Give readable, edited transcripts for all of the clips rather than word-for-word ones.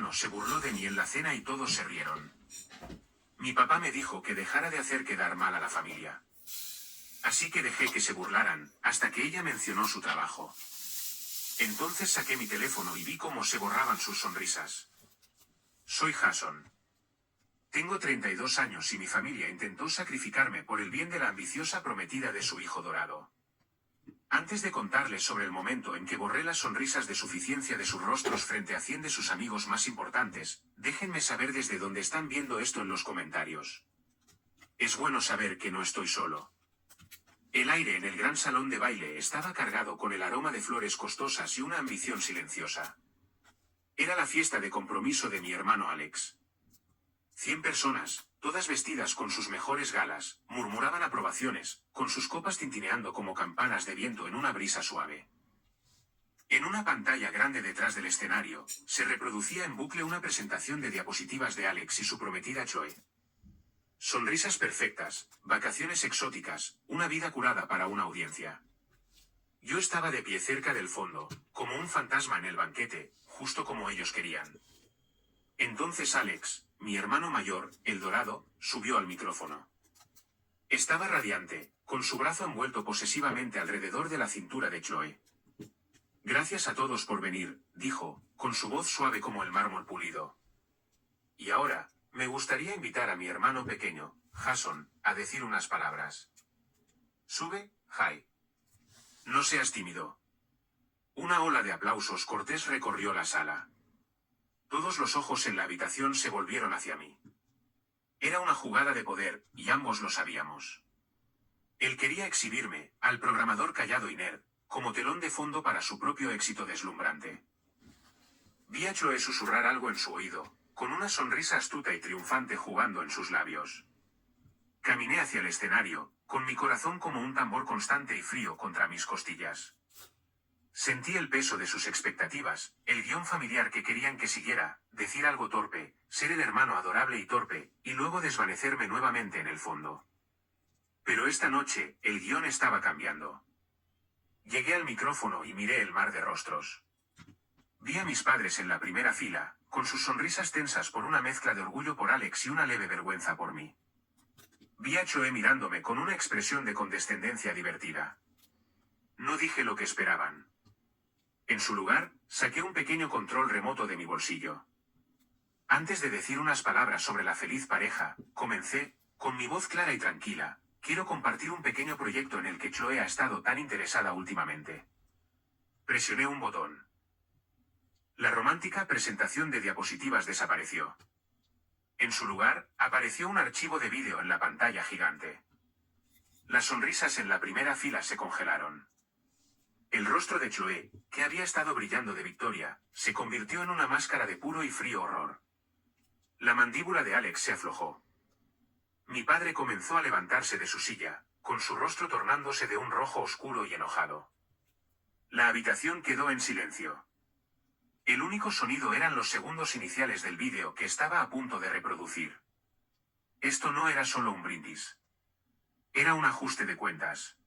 hermano se burló de mí en la cena y todos se rieron. Mi papá me dijo que dejara de hacer quedar mal a la familia. Así que dejé que se burlaran, hasta que ella mencionó su trabajo. Entonces saqué mi teléfono y vi cómo se borraban sus sonrisas. Soy Jason. Tengo 32 años y mi familia intentó sacrificarme por el bien de la ambiciosa prometida de su hijo dorado. Antes de contarles sobre el momento en que borré las sonrisas de suficiencia de sus rostros frente a 100 de sus amigos más importantes, déjenme saber desde dónde están viendo esto en los comentarios. Es bueno saber que no estoy solo. El aire en el gran salón de baile estaba cargado con el aroma de flores costosas y una ambición silenciosa. Era la fiesta de compromiso de mi hermano Alex. 100 personas, todas vestidas con sus mejores galas, murmuraban aprobaciones, con sus copas tintineando como campanas de viento en una brisa suave. En una pantalla grande detrás del escenario, se reproducía en bucle una presentación de diapositivas de Alex y su prometida Chloe. Sonrisas perfectas, vacaciones exóticas, una vida curada para una audiencia. Yo estaba de pie cerca del fondo, como un fantasma en el banquete, justo como ellos querían. Entonces Alex, mi hermano mayor, el dorado, subió al micrófono. Estaba radiante, con su brazo envuelto posesivamente alrededor de la cintura de Chloe. Gracias a todos por venir, dijo, con su voz suave como el mármol pulido. Y ahora, me gustaría invitar a mi hermano pequeño, Jason, a decir unas palabras. Sube, Jai. No seas tímido. Una ola de aplausos cortés recorrió la sala. Todos los ojos en la habitación se volvieron hacia mí. Era una jugada de poder, y ambos lo sabíamos. Él quería exhibirme, al programador callado y nerd, como telón de fondo para su propio éxito deslumbrante. Vi a Chloe susurrar algo en su oído, con una sonrisa astuta y triunfante jugando en sus labios. Caminé hacia el escenario, con mi corazón como un tambor constante y frío contra mis costillas. Sentí el peso de sus expectativas, el guión familiar que querían que siguiera, decir algo torpe, ser el hermano adorable y torpe, y luego desvanecerme nuevamente en el fondo. Pero esta noche, el guión estaba cambiando. Llegué al micrófono y miré el mar de rostros. Vi a mis padres en la primera fila, con sus sonrisas tensas por una mezcla de orgullo por Alex y una leve vergüenza por mí. Vi a Chloe mirándome con una expresión de condescendencia divertida. No dije lo que esperaban. En su lugar, saqué un pequeño control remoto de mi bolsillo. Antes de decir unas palabras sobre la feliz pareja, comencé, con mi voz clara y tranquila, quiero compartir un pequeño proyecto en el que Chloe ha estado tan interesada últimamente. Presioné un botón. La romántica presentación de diapositivas desapareció. En su lugar, apareció un archivo de vídeo en la pantalla gigante. Las sonrisas en la primera fila se congelaron. El rostro de Chloe, que había estado brillando de victoria, se convirtió en una máscara de puro y frío horror. La mandíbula de Alex se aflojó. Mi padre comenzó a levantarse de su silla, con su rostro tornándose de un rojo oscuro y enojado. La habitación quedó en silencio. El único sonido eran los segundos iniciales del vídeo que estaba a punto de reproducir. Esto no era solo un brindis. Era un ajuste de cuentas.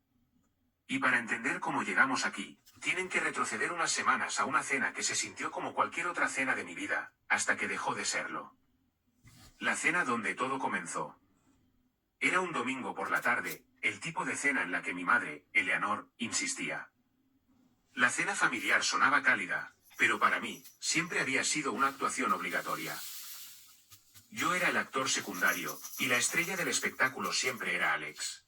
Y para entender cómo llegamos aquí, tienen que retroceder unas semanas a una cena que se sintió como cualquier otra cena de mi vida, hasta que dejó de serlo. La cena donde todo comenzó. Era un domingo por la tarde, el tipo de cena en la que mi madre, Eleanor, insistía. La cena familiar sonaba cálida, pero para mí, siempre había sido una actuación obligatoria. Yo era el actor secundario, y la estrella del espectáculo siempre era Alex.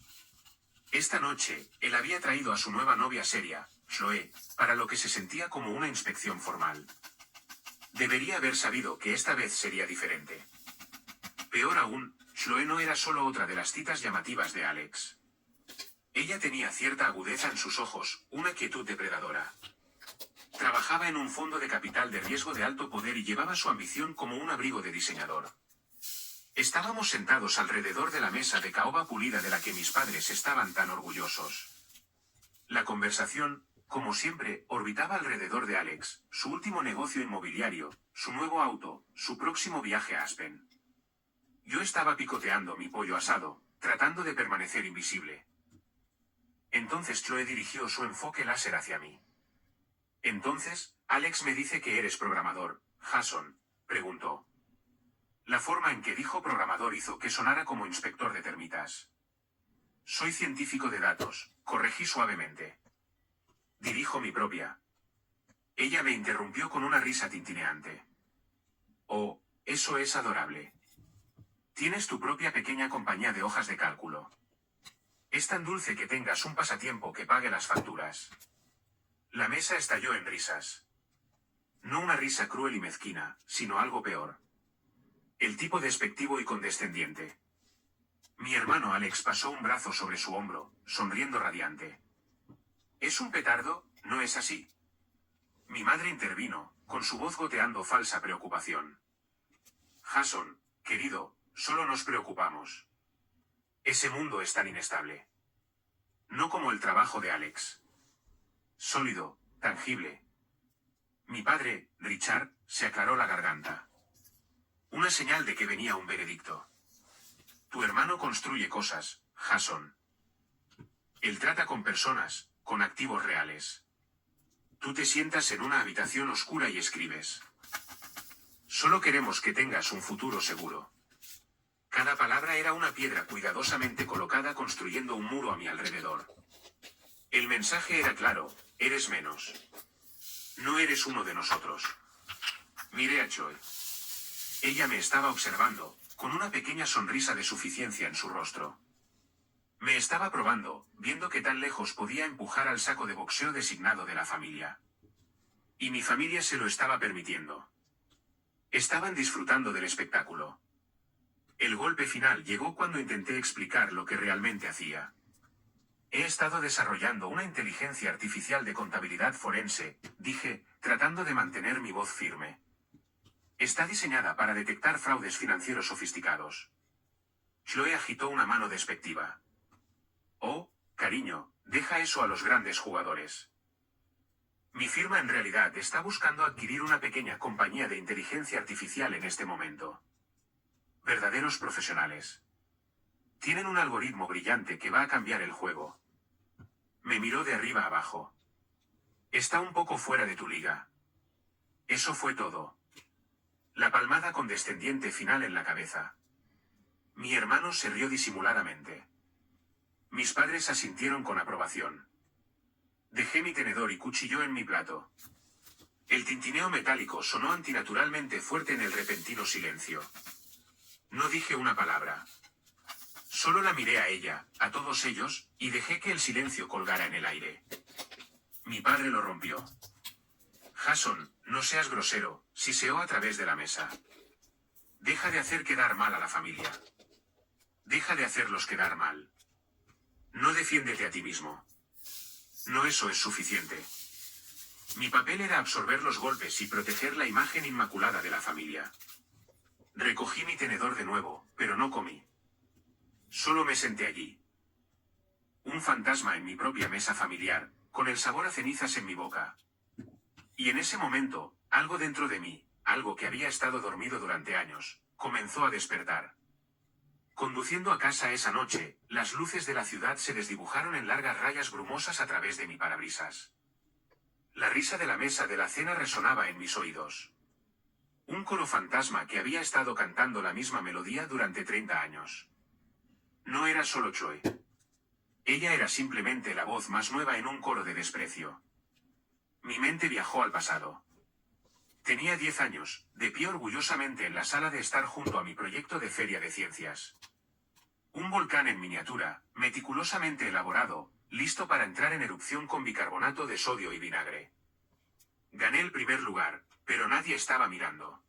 Esta noche, él había traído a su nueva novia seria, Chloe, para lo que se sentía como una inspección formal. Debería haber sabido que esta vez sería diferente. Peor aún, Chloe no era solo otra de las citas llamativas de Alex. Ella tenía cierta agudeza en sus ojos, una quietud depredadora. Trabajaba en un fondo de capital de riesgo de alto poder y llevaba su ambición como un abrigo de diseñador. Estábamos sentados alrededor de la mesa de caoba pulida de la que mis padres estaban tan orgullosos. La conversación, como siempre, orbitaba alrededor de Alex, su último negocio inmobiliario, su nuevo auto, su próximo viaje a Aspen. Yo estaba picoteando mi pollo asado, tratando de permanecer invisible. Entonces Chloe dirigió su enfoque láser hacia mí. Entonces, Alex me dice que eres programador, Jason, preguntó. La forma en que dijo programador hizo que sonara como inspector de termitas. Soy científico de datos, corregí suavemente. Dirijo mi propia. Ella me interrumpió con una risa tintineante. Oh, eso es adorable. Tienes tu propia pequeña compañía de hojas de cálculo. Es tan dulce que tengas un pasatiempo que pague las facturas. La mesa estalló en risas. No una risa cruel y mezquina, sino algo peor. El tipo despectivo y condescendiente. Mi hermano Alex pasó un brazo sobre su hombro, sonriendo radiante. ¿Es un petardo? ¿No es así? Mi madre intervino, con su voz goteando falsa preocupación. Jason, querido, solo nos preocupamos. Ese mundo es tan inestable. No como el trabajo de Alex. Sólido, tangible. Mi padre, Richard, se aclaró la garganta. Una señal de que venía un veredicto. Tu hermano construye cosas, Jason. Él trata con personas, con activos reales. Tú te sientas en una habitación oscura y escribes. Solo queremos que tengas un futuro seguro. Cada palabra era una piedra cuidadosamente colocada construyendo un muro a mi alrededor. El mensaje era claro, eres menos. No eres uno de nosotros. Miré a Chloe. Ella me estaba observando, con una pequeña sonrisa de suficiencia en su rostro. Me estaba probando, viendo que tan lejos podía empujar al saco de boxeo designado de la familia. Y mi familia se lo estaba permitiendo. Estaban disfrutando del espectáculo. El golpe final llegó cuando intenté explicar lo que realmente hacía. He estado desarrollando una inteligencia artificial de contabilidad forense, dije, tratando de mantener mi voz firme. Está diseñada para detectar fraudes financieros sofisticados. Chloe agitó una mano despectiva. Oh, cariño, deja eso a los grandes jugadores. Mi firma en realidad está buscando adquirir una pequeña compañía de inteligencia artificial en este momento. Verdaderos profesionales. Tienen un algoritmo brillante que va a cambiar el juego. Me miró de arriba abajo. Está un poco fuera de tu liga. Eso fue todo. La palmada condescendiente final en la cabeza. Mi hermano se rió disimuladamente. Mis padres asintieron con aprobación. Dejé mi tenedor y cuchillo en mi plato. El tintineo metálico sonó antinaturalmente fuerte en el repentino silencio. No dije una palabra. Solo la miré a ella, a todos ellos, y dejé que el silencio colgara en el aire. Mi padre lo rompió. Jason, no seas grosero, siseó a través de la mesa. Deja de hacer quedar mal a la familia. Deja de hacerlos quedar mal. No defiéndete a ti mismo. No, eso es suficiente. Mi papel era absorber los golpes y proteger la imagen inmaculada de la familia. Recogí mi tenedor de nuevo, pero no comí. Solo me senté allí. Un fantasma en mi propia mesa familiar, con el sabor a cenizas en mi boca. Y en ese momento, algo dentro de mí, algo que había estado dormido durante años, comenzó a despertar. Conduciendo a casa esa noche, las luces de la ciudad se desdibujaron en largas rayas brumosas a través de mi parabrisas. La risa de la mesa de la cena resonaba en mis oídos. Un coro fantasma que había estado cantando la misma melodía durante 30 años. No era solo Chloe. Ella era simplemente la voz más nueva en un coro de desprecio. Mi mente viajó al pasado. Tenía 10 años, de pie orgullosamente en la sala de estar junto a mi proyecto de feria de ciencias. Un volcán en miniatura, meticulosamente elaborado, listo para entrar en erupción con bicarbonato de sodio y vinagre. Gané el primer lugar, pero nadie estaba mirando.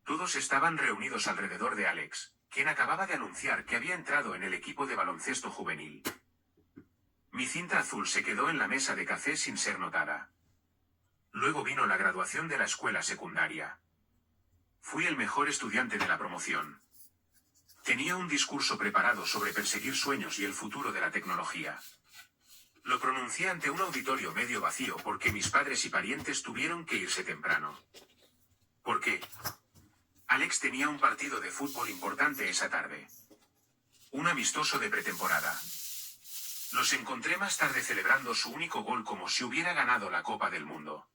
Todos estaban reunidos alrededor de Alex, quien acababa de anunciar que había entrado en el equipo de baloncesto juvenil. Mi cinta azul se quedó en la mesa de café sin ser notada. Luego vino la graduación de la escuela secundaria. Fui el mejor estudiante de la promoción. Tenía un discurso preparado sobre perseguir sueños y el futuro de la tecnología. Lo pronuncié ante un auditorio medio vacío porque mis padres y parientes tuvieron que irse temprano. ¿Por qué? Alex tenía un partido de fútbol importante esa tarde. Un amistoso de pretemporada. Los encontré más tarde celebrando su único gol como si hubiera ganado la Copa del Mundo.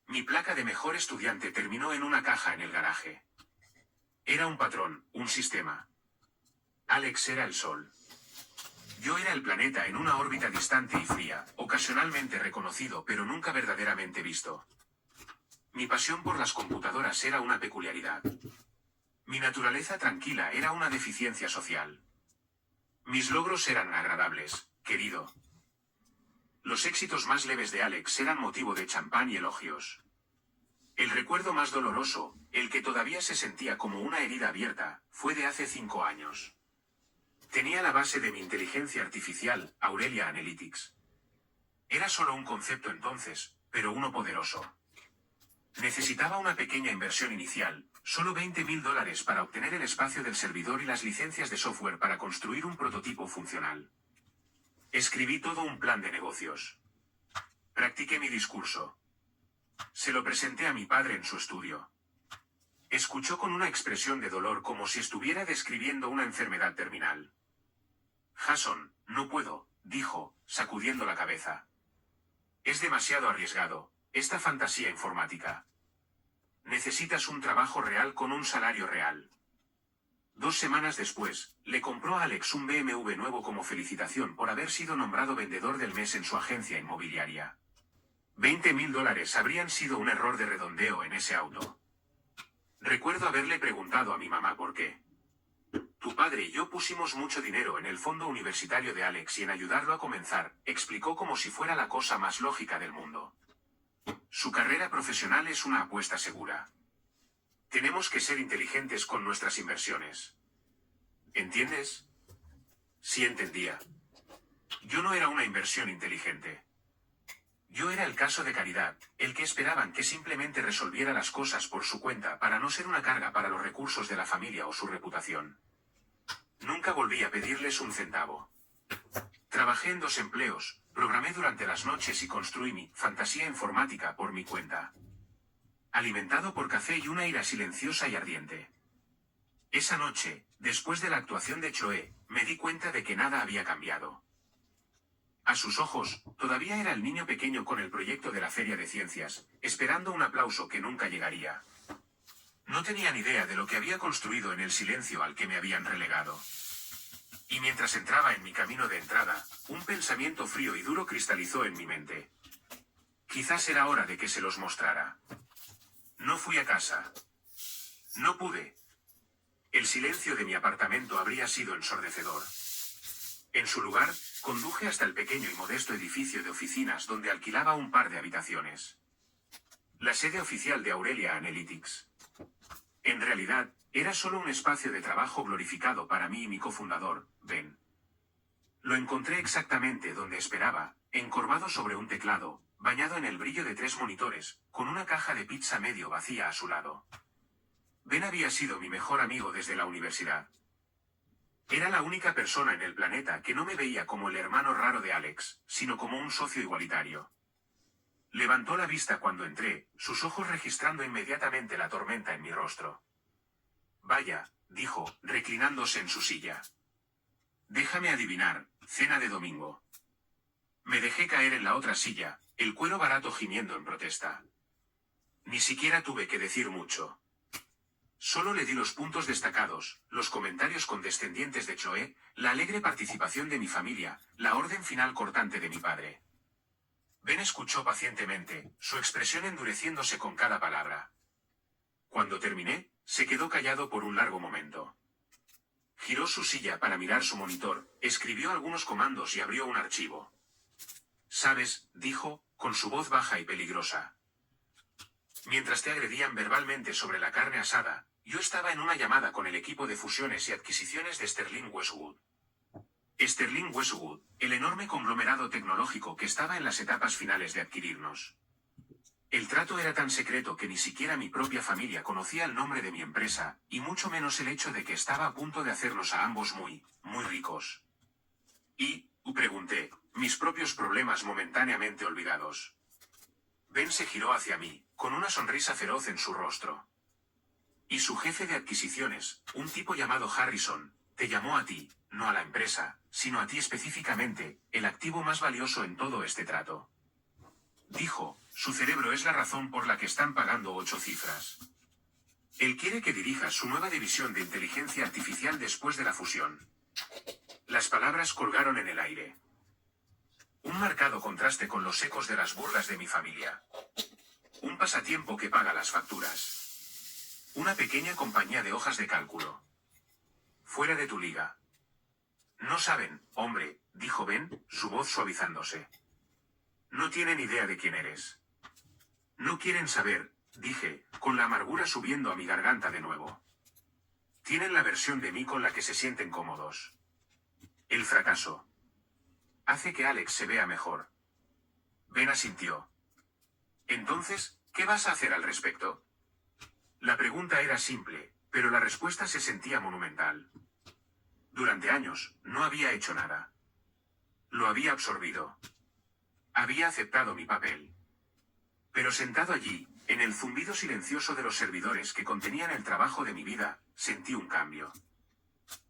Mi placa de mejor estudiante terminó en una caja en el garaje. Era un patrón, un sistema. Alex era el Sol. Yo era el planeta en una órbita distante y fría, ocasionalmente reconocido pero nunca verdaderamente visto. Mi pasión por las computadoras era una peculiaridad. Mi naturaleza tranquila era una deficiencia social. Mis logros eran agradables, querido. Los éxitos más leves de Alex eran motivo de champán y elogios. El recuerdo más doloroso, el que todavía se sentía como una herida abierta, fue de hace 5 años. Tenía la base de mi inteligencia artificial, Aurelia Analytics. Era solo un concepto entonces, pero uno poderoso. Necesitaba una pequeña inversión inicial, solo $20.000 para obtener el espacio del servidor y las licencias de software para construir un prototipo funcional. Escribí todo un plan de negocios. Practiqué mi discurso. Se lo presenté a mi padre en su estudio. Escuchó con una expresión de dolor como si estuviera describiendo una enfermedad terminal. Jason, no puedo, dijo, sacudiendo la cabeza. Es demasiado arriesgado, esta fantasía informática. Necesitas un trabajo real con un salario real. 2 semanas después, le compró a Alex un BMW nuevo como felicitación por haber sido nombrado vendedor del mes en su agencia inmobiliaria. $20.000 habrían sido un error de redondeo en ese auto. Recuerdo haberle preguntado a mi mamá por qué. Tu padre y yo pusimos mucho dinero en el fondo universitario de Alex y en ayudarlo a comenzar, explicó como si fuera la cosa más lógica del mundo. Su carrera profesional es una apuesta segura. Tenemos que ser inteligentes con nuestras inversiones. ¿Entiendes? Sí entendía. Yo no era una inversión inteligente. Yo era el caso de caridad, el que esperaban que simplemente resolviera las cosas por su cuenta para no ser una carga para los recursos de la familia o su reputación. Nunca volví a pedirles un centavo. Trabajé en 2 empleos, programé durante las noches y construí mi fantasía informática por mi cuenta. Alimentado por café y una ira silenciosa y ardiente. Esa noche, después de la actuación de Choe, me di cuenta de que nada había cambiado. A sus ojos, todavía era el niño pequeño con el proyecto de la Feria de Ciencias, esperando un aplauso que nunca llegaría. No tenía ni idea de lo que había construido en el silencio al que me habían relegado. Y mientras entraba en mi camino de entrada, un pensamiento frío y duro cristalizó en mi mente. Quizás era hora de que se los mostrara. No fui a casa. No pude. El silencio de mi apartamento habría sido ensordecedor. En su lugar, conduje hasta el pequeño y modesto edificio de oficinas donde alquilaba un par de habitaciones. La sede oficial de Aurelia Analytics. En realidad, era solo un espacio de trabajo glorificado para mí y mi cofundador, Ben. Lo encontré exactamente donde esperaba, encorvado sobre un teclado, bañado en el brillo de 3 monitores, con una caja de pizza medio vacía a su lado. Ben había sido mi mejor amigo desde la universidad. Era la única persona en el planeta que no me veía como el hermano raro de Alex, sino como un socio igualitario. Levantó la vista cuando entré, sus ojos registrando inmediatamente la tormenta en mi rostro. Vaya, dijo, reclinándose en su silla. Déjame adivinar, cena de domingo. Me dejé caer en la otra silla, el cuero barato gimiendo en protesta. Ni siquiera tuve que decir mucho. Solo le di los puntos destacados, los comentarios condescendientes de Choe, la alegre participación de mi familia, la orden final cortante de mi padre. Ben escuchó pacientemente, su expresión endureciéndose con cada palabra. Cuando terminé, se quedó callado por un largo momento. Giró su silla para mirar su monitor, escribió algunos comandos y abrió un archivo. «Sabes», dijo, con su voz baja y peligrosa. «Mientras te agredían verbalmente sobre la carne asada, yo estaba en una llamada con el equipo de fusiones y adquisiciones de Sterling Westwood. Sterling Westwood, el enorme conglomerado tecnológico que estaba en las etapas finales de adquirirnos. El trato era tan secreto que ni siquiera mi propia familia conocía el nombre de mi empresa, y mucho menos el hecho de que estaba a punto de hacernos a ambos muy ricos. Y, pregunté, mis propios problemas momentáneamente olvidados. Ben se giró hacia mí, con una sonrisa feroz en su rostro. Y su jefe de adquisiciones, un tipo llamado Harrison, te llamó a ti, no a la empresa, sino a ti específicamente, el activo más valioso en todo este trato. Dijo, Su cerebro es la razón por la que están pagando 8 cifras. Él quiere que dirija su nueva división de inteligencia artificial después de la fusión. Las palabras colgaron en el aire. Un marcado contraste con los ecos de las burlas de mi familia. Un pasatiempo que paga las facturas. Una pequeña compañía de hojas de cálculo. Fuera de tu liga. No saben, hombre, dijo Ben, su voz suavizándose. No tienen idea de quién eres. No quieren saber, dije, con la amargura subiendo a mi garganta de nuevo. Tienen la versión de mí con la que se sienten cómodos. El fracaso. Hace que Alex se vea mejor. Ben asintió. Entonces, ¿qué vas a hacer al respecto? La pregunta era simple, pero la respuesta se sentía monumental. Durante años, no había hecho nada. Lo había absorbido. Había aceptado mi papel. Pero sentado allí, en el zumbido silencioso de los servidores que contenían el trabajo de mi vida, sentí un cambio.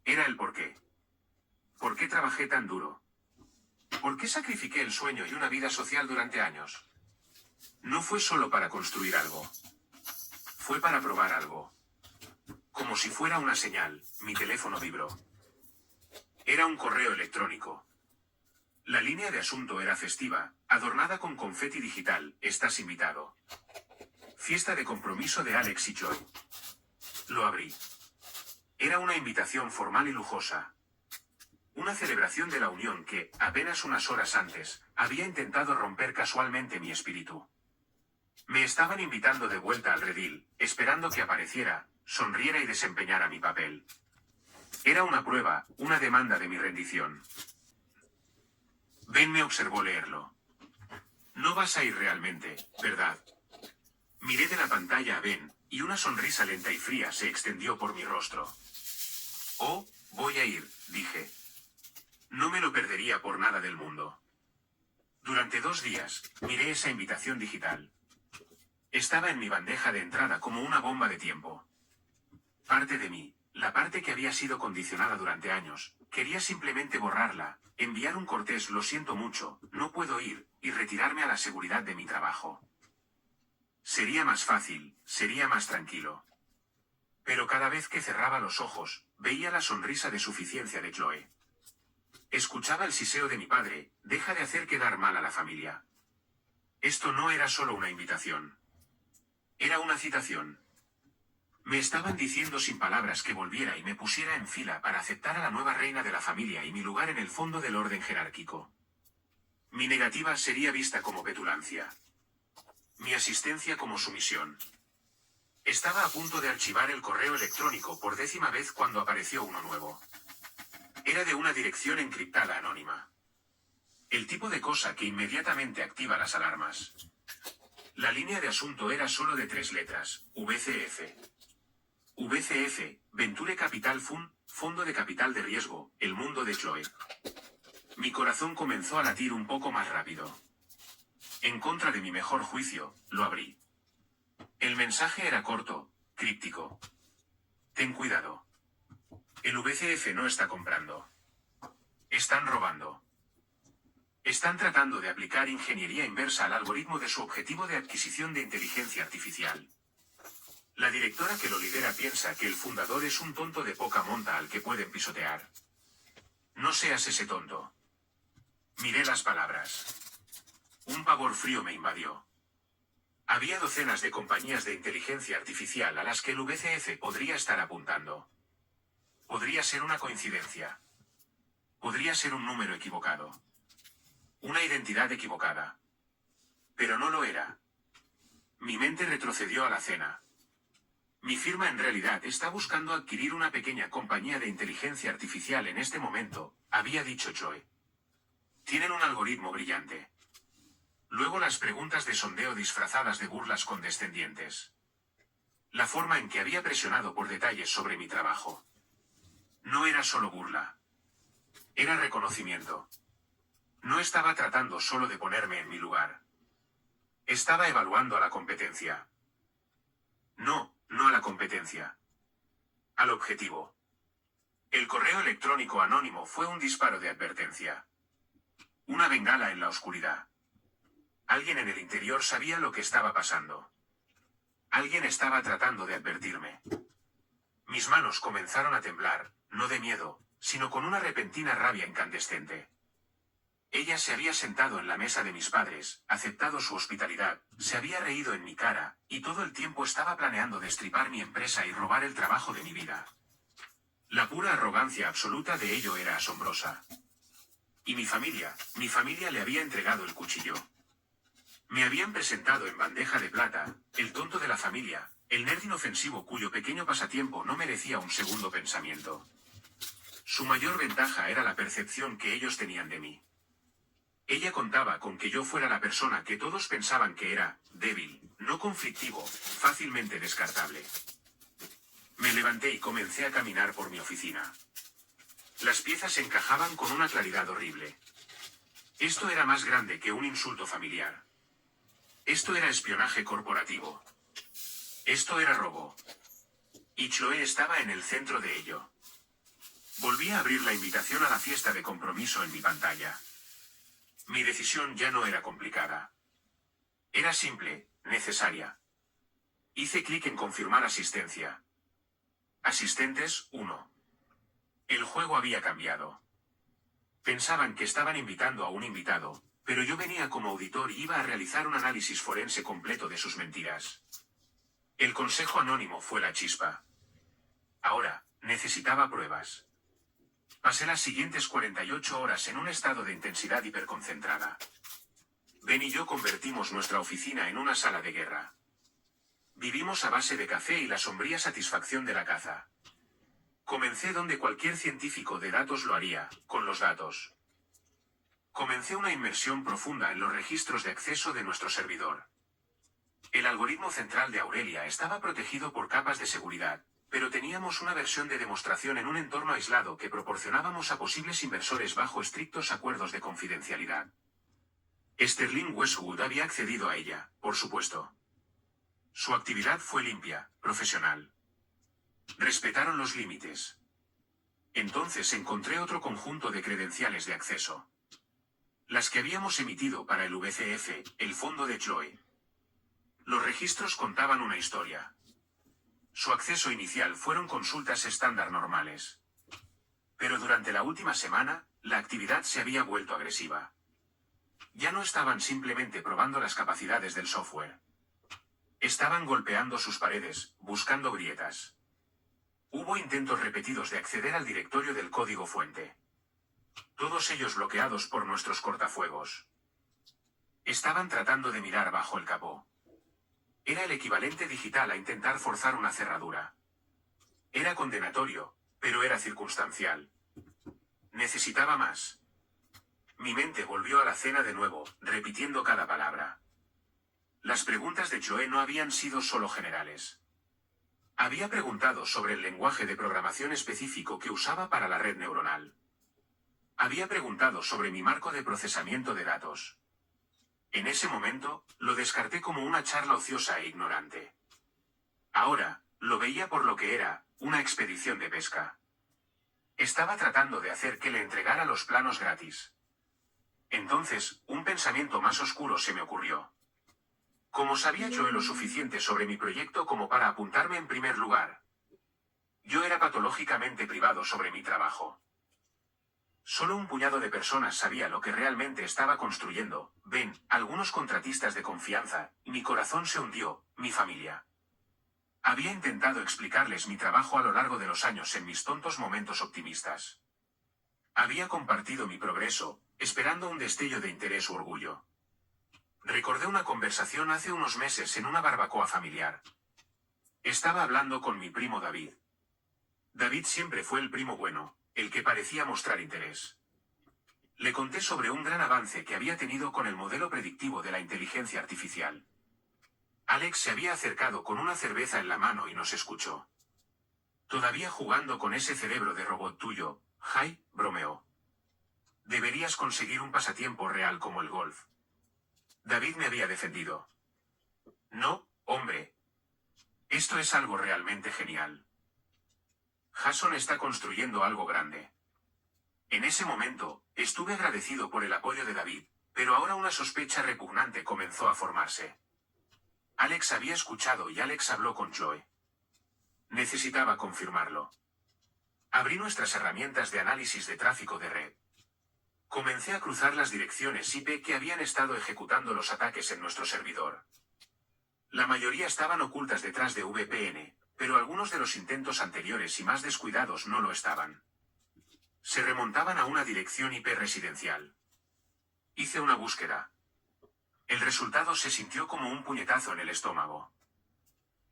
Era el porqué. ¿Por qué trabajé tan duro? ¿Por qué sacrifiqué el sueño y una vida social durante años? No fue solo para construir algo. Fue para probar algo. Como si fuera una señal, mi teléfono vibró. Era un correo electrónico. La línea de asunto era festiva, adornada con confeti digital. Estás invitado. Fiesta de compromiso de Alex y Joy. Lo abrí. Era una invitación formal y lujosa. Una celebración de la unión que, apenas unas horas antes, había intentado romper casualmente mi espíritu. Me estaban invitando de vuelta al redil, esperando que apareciera, sonriera y desempeñara mi papel. Era una prueba, una demanda de mi rendición. Ben me observó leerlo. No vas a ir realmente, ¿verdad? Miré de la pantalla a Ben, y una sonrisa lenta y fría se extendió por mi rostro. Oh, voy a ir, dije. No me lo perdería por nada del mundo. Durante 2 días, miré esa invitación digital. Estaba en mi bandeja de entrada como una bomba de tiempo. Parte de mí, la parte que había sido condicionada durante años, quería simplemente borrarla, enviar un cortés "lo siento mucho, no puedo ir", y retirarme a la seguridad de mi trabajo. Sería más fácil, sería más tranquilo. Pero cada vez que cerraba los ojos, veía la sonrisa de suficiencia de Chloe. Escuchaba el siseo de mi padre: deja de hacer quedar mal a la familia. Esto no era solo una invitación. Era una citación. Me estaban diciendo sin palabras que volviera y me pusiera en fila para aceptar a la nueva reina de la familia y mi lugar en el fondo del orden jerárquico. Mi negativa sería vista como petulancia. Mi asistencia como sumisión. Estaba a punto de archivar el correo electrónico por 10ª vez cuando apareció uno nuevo. Era de una dirección encriptada anónima. El tipo de cosa que inmediatamente activa las alarmas. La línea de asunto era solo de 3 letras, VCF. VCF, Venture Capital Fund, Fondo de Capital de Riesgo, el mundo de Chloe. Mi corazón comenzó a latir un poco más rápido. En contra de mi mejor juicio, lo abrí. El mensaje era corto, críptico. Ten cuidado. El VCF no está comprando. Están robando. Están tratando de aplicar ingeniería inversa al algoritmo de su objetivo de adquisición de inteligencia artificial. La directora que lo lidera piensa que el fundador es un tonto de poca monta al que pueden pisotear. No seas ese tonto. Miré las palabras. Un pavor frío me invadió. Había docenas de compañías de inteligencia artificial a las que el VCF podría estar apuntando. Podría ser una coincidencia. Podría ser un número equivocado. Una identidad equivocada. Pero no lo era. Mi mente retrocedió a la cena. Mi firma en realidad está buscando adquirir una pequeña compañía de inteligencia artificial en este momento, había dicho Chloe. Tienen un algoritmo brillante. Luego las preguntas de sondeo disfrazadas de burlas condescendientes. La forma en que había presionado por detalles sobre mi trabajo. No era solo burla. Era reconocimiento. No estaba tratando solo de ponerme en mi lugar. Estaba evaluando a la competencia. No a la competencia. Al objetivo. El correo electrónico anónimo fue un disparo de advertencia. Una bengala en la oscuridad. Alguien en el interior sabía lo que estaba pasando. Alguien estaba tratando de advertirme. Mis manos comenzaron a temblar, no de miedo, sino con una repentina rabia incandescente. Ella se había sentado en la mesa de mis padres, aceptado su hospitalidad, se había reído en mi cara, y todo el tiempo estaba planeando destripar mi empresa y robar el trabajo de mi vida. La pura arrogancia absoluta de ello era asombrosa. Y mi familia le había entregado el cuchillo. Me habían presentado en bandeja de plata, el tonto de la familia, el nerd inofensivo cuyo pequeño pasatiempo no merecía un segundo pensamiento. Su mayor ventaja era la percepción que ellos tenían de mí. Ella contaba con que yo fuera la persona que todos pensaban que era, débil, no conflictivo, fácilmente descartable. Me levanté y comencé a caminar por mi oficina. Las piezas encajaban con una claridad horrible. Esto era más grande que un insulto familiar. Esto era espionaje corporativo. Esto era robo. Y Chloe estaba en el centro de ello. Volví a abrir la invitación a la fiesta de compromiso en mi pantalla. Mi decisión ya no era complicada. Era simple, necesaria. Hice clic en confirmar asistencia. Asistentes 1. El juego había cambiado. Pensaban que estaban invitando a un invitado, pero yo venía como auditor y iba a realizar un análisis forense completo de sus mentiras. El consejo anónimo fue la chispa. Ahora, necesitaba pruebas. Pasé las siguientes 48 horas en un estado de intensidad hiperconcentrada. Ben y yo convertimos nuestra oficina en una sala de guerra. Vivimos a base de café y la sombría satisfacción de la caza. Comencé donde cualquier científico de datos lo haría, con los datos. Comencé una inmersión profunda en los registros de acceso de nuestro servidor. El algoritmo central de Aurelia estaba protegido por capas de seguridad, pero teníamos una versión de demostración en un entorno aislado que proporcionábamos a posibles inversores bajo estrictos acuerdos de confidencialidad. Sterling Westwood había accedido a ella, por supuesto. Su actividad fue limpia, profesional. Respetaron los límites. Entonces encontré otro conjunto de credenciales de acceso. Las que habíamos emitido para el VCF, el fondo de Chloe. Los registros contaban una historia. Su acceso inicial fueron consultas estándar normales. Pero durante la última semana, la actividad se había vuelto agresiva. Ya no estaban simplemente probando las capacidades del software. Estaban golpeando sus paredes, buscando grietas. Hubo intentos repetidos de acceder al directorio del código fuente. Todos ellos bloqueados por nuestros cortafuegos. Estaban tratando de mirar bajo el capó. Era el equivalente digital a intentar forzar una cerradura. Era condenatorio, pero era circunstancial. Necesitaba más. Mi mente volvió a la cena de nuevo, repitiendo cada palabra. Las preguntas de Chloe no habían sido solo generales. Había preguntado sobre el lenguaje de programación específico que usaba para la red neuronal. Había preguntado sobre mi marco de procesamiento de datos. En ese momento, lo descarté como una charla ociosa e ignorante. Ahora, lo veía por lo que era, una expedición de pesca. Estaba tratando de hacer que le entregara los planos gratis. Entonces, un pensamiento más oscuro se me ocurrió. ¿Cómo sabía Chloe lo suficiente sobre mi proyecto como para apuntarme en primer lugar? Yo era patológicamente privado sobre mi trabajo. Solo un puñado de personas sabía lo que realmente estaba construyendo, Ben, algunos contratistas de confianza, y mi corazón se hundió, mi familia. Había intentado explicarles mi trabajo a lo largo de los años en mis tontos momentos optimistas. Había compartido mi progreso, esperando un destello de interés u orgullo. Recordé una conversación hace unos meses en una barbacoa familiar. Estaba hablando con mi primo David. David siempre fue el primo bueno, el que parecía mostrar interés. Le conté sobre un gran avance que había tenido con el modelo predictivo de la inteligencia artificial. Alex se había acercado con una cerveza en la mano y nos escuchó. Todavía jugando con ese cerebro de robot tuyo, Jay, bromeó. Deberías conseguir un pasatiempo real como el golf. David me había defendido. No, hombre. Esto es algo realmente genial. Jason está construyendo algo grande. En ese momento, estuve agradecido por el apoyo de David, Pero ahora una sospecha repugnante comenzó a formarse. Alex había escuchado y Alex habló con Chloe. Necesitaba confirmarlo. Abrí nuestras herramientas de análisis de tráfico de red. Comencé a cruzar las direcciones IP que habían estado ejecutando los ataques en nuestro servidor. La mayoría estaban ocultas detrás de VPN, pero algunos de los intentos anteriores y más descuidados no lo estaban. Se remontaban a una dirección IP residencial. Hice una búsqueda. El resultado se sintió como un puñetazo en el estómago.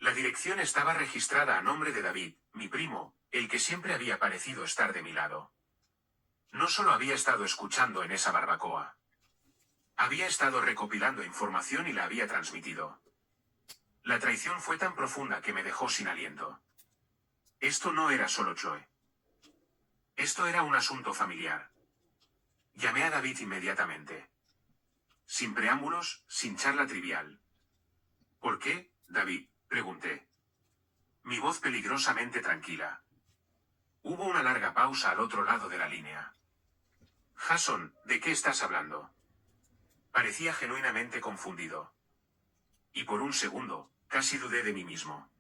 La dirección estaba registrada a nombre de David, mi primo, el que siempre había parecido estar de mi lado. No solo había estado escuchando en esa barbacoa. Había estado recopilando información y la había transmitido. La traición fue tan profunda que me dejó sin aliento. Esto no era solo Chloe. Esto era un asunto familiar. Llamé a David inmediatamente. Sin preámbulos, sin charla trivial. ¿Por qué, David?, pregunté. Mi voz peligrosamente tranquila. Hubo una larga pausa al otro lado de la línea. Jason, ¿de qué estás hablando? Parecía genuinamente confundido. Y por un segundo, casi dudé de mí mismo.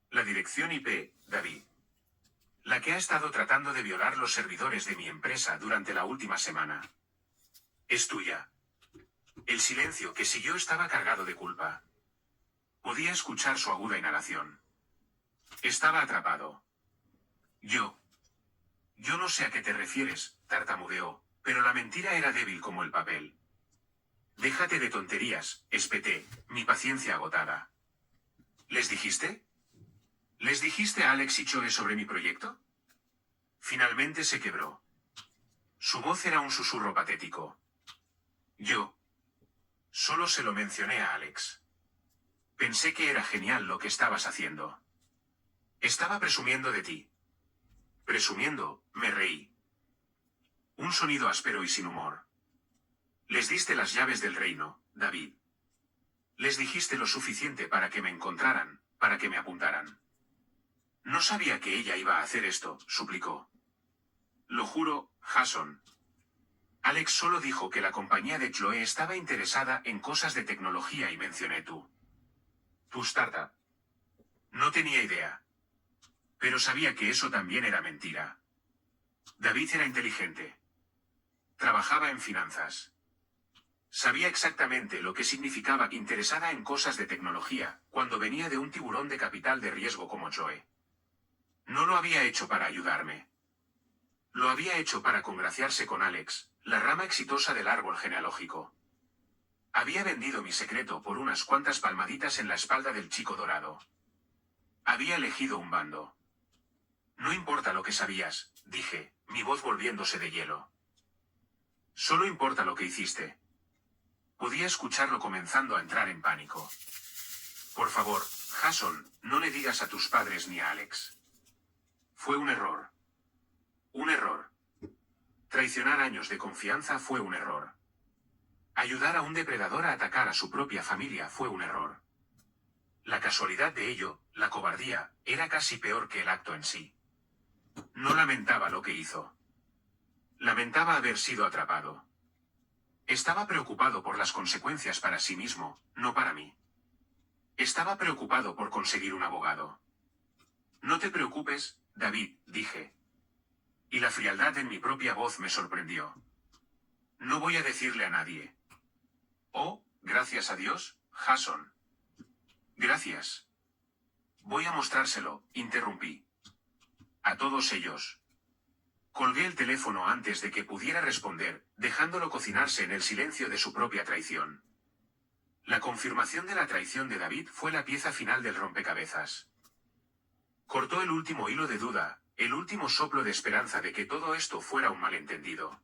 La dirección IP, David. La que ha estado tratando de violar los servidores de mi empresa durante la última semana. Es tuya. El silencio que siguió estaba cargado de culpa. Podía escuchar su aguda inhalación. Estaba atrapado. Yo no sé a qué te refieres, tartamudeó, pero la mentira era débil como el papel. Déjate de tonterías, espeté, mi paciencia agotada. ¿Les dijiste? ¿Les dijiste a Alex y Chloe sobre mi proyecto? Finalmente se quebró. Su voz era un susurro patético. Yo solo se lo mencioné a Alex. Pensé que era genial lo que estabas haciendo. Estaba presumiendo de ti. Presumiendo, me reí. Un sonido áspero y sin humor. Les diste las llaves del reino, David. Les dijiste lo suficiente para que me encontraran, para que me apuntaran. No sabía que ella iba a hacer esto, suplicó. Lo juro, Jason. Alex solo dijo que la compañía de Chloe estaba interesada en cosas de tecnología y mencioné tú. Tu startup. No tenía idea. Pero sabía que eso también era mentira. David era inteligente. Trabajaba en finanzas. Sabía exactamente lo que significaba interesada en cosas de tecnología, cuando venía de un tiburón de capital de riesgo como Chloe. No lo había hecho para ayudarme. Lo había hecho para congraciarse con Alex, la rama exitosa del árbol genealógico. Había vendido mi secreto por unas cuantas palmaditas en la espalda del chico dorado. Había elegido un bando. No importa lo que sabías, dije, mi voz volviéndose de hielo. Solo importa lo que hiciste. Podía escucharlo comenzando a entrar en pánico. Por favor, Jason, no le digas a tus padres ni a Alex. Fue un error. Un error. Traicionar años de confianza fue un error. Ayudar a un depredador a atacar a su propia familia fue un error. La casualidad de ello, la cobardía, era casi peor que el acto en sí. No lamentaba lo que hizo. Lamentaba haber sido atrapado. Estaba preocupado por las consecuencias para sí mismo, no para mí. Estaba preocupado por conseguir un abogado. No te preocupes, David, dije. Y la frialdad en mi propia voz me sorprendió. No voy a decirle a nadie. Oh, gracias a Dios, Jason. Gracias. Voy a mostrárselo, interrumpí. A todos ellos. Colgué el teléfono antes de que pudiera responder, dejándolo cocinarse en el silencio de su propia traición. La confirmación de la traición de David fue la pieza final del rompecabezas. Cortó el último hilo de duda, el último soplo de esperanza de que todo esto fuera un malentendido.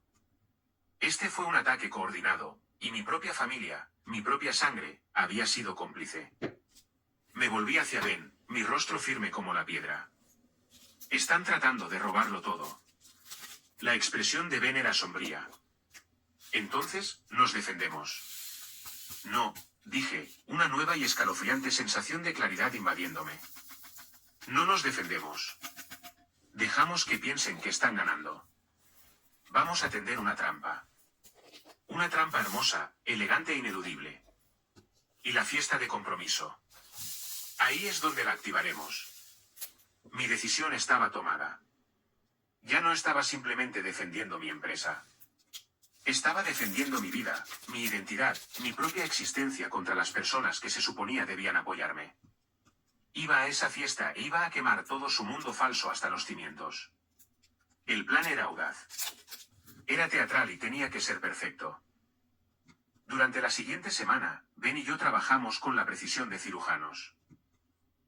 Este fue un ataque coordinado, y mi propia familia, mi propia sangre, había sido cómplice. Me volví hacia Ben, mi rostro firme como la piedra. Están tratando de robarlo todo. La expresión de Ben era sombría. Entonces, nos defendemos. No, dije, una nueva y escalofriante sensación de claridad invadiéndome. No nos defendemos. Dejamos que piensen que están ganando. Vamos a tender una trampa. Una trampa hermosa, elegante e ineludible. Y la fiesta de compromiso. Ahí es donde la activaremos. Mi decisión estaba tomada. Ya no estaba simplemente defendiendo mi empresa. Estaba defendiendo mi vida, mi identidad, mi propia existencia contra las personas que se suponía debían apoyarme. Iba a esa fiesta e iba a quemar todo su mundo falso hasta los cimientos. El plan era audaz. Era teatral y tenía que ser perfecto. Durante la siguiente semana, Ben y yo trabajamos con la precisión de cirujanos.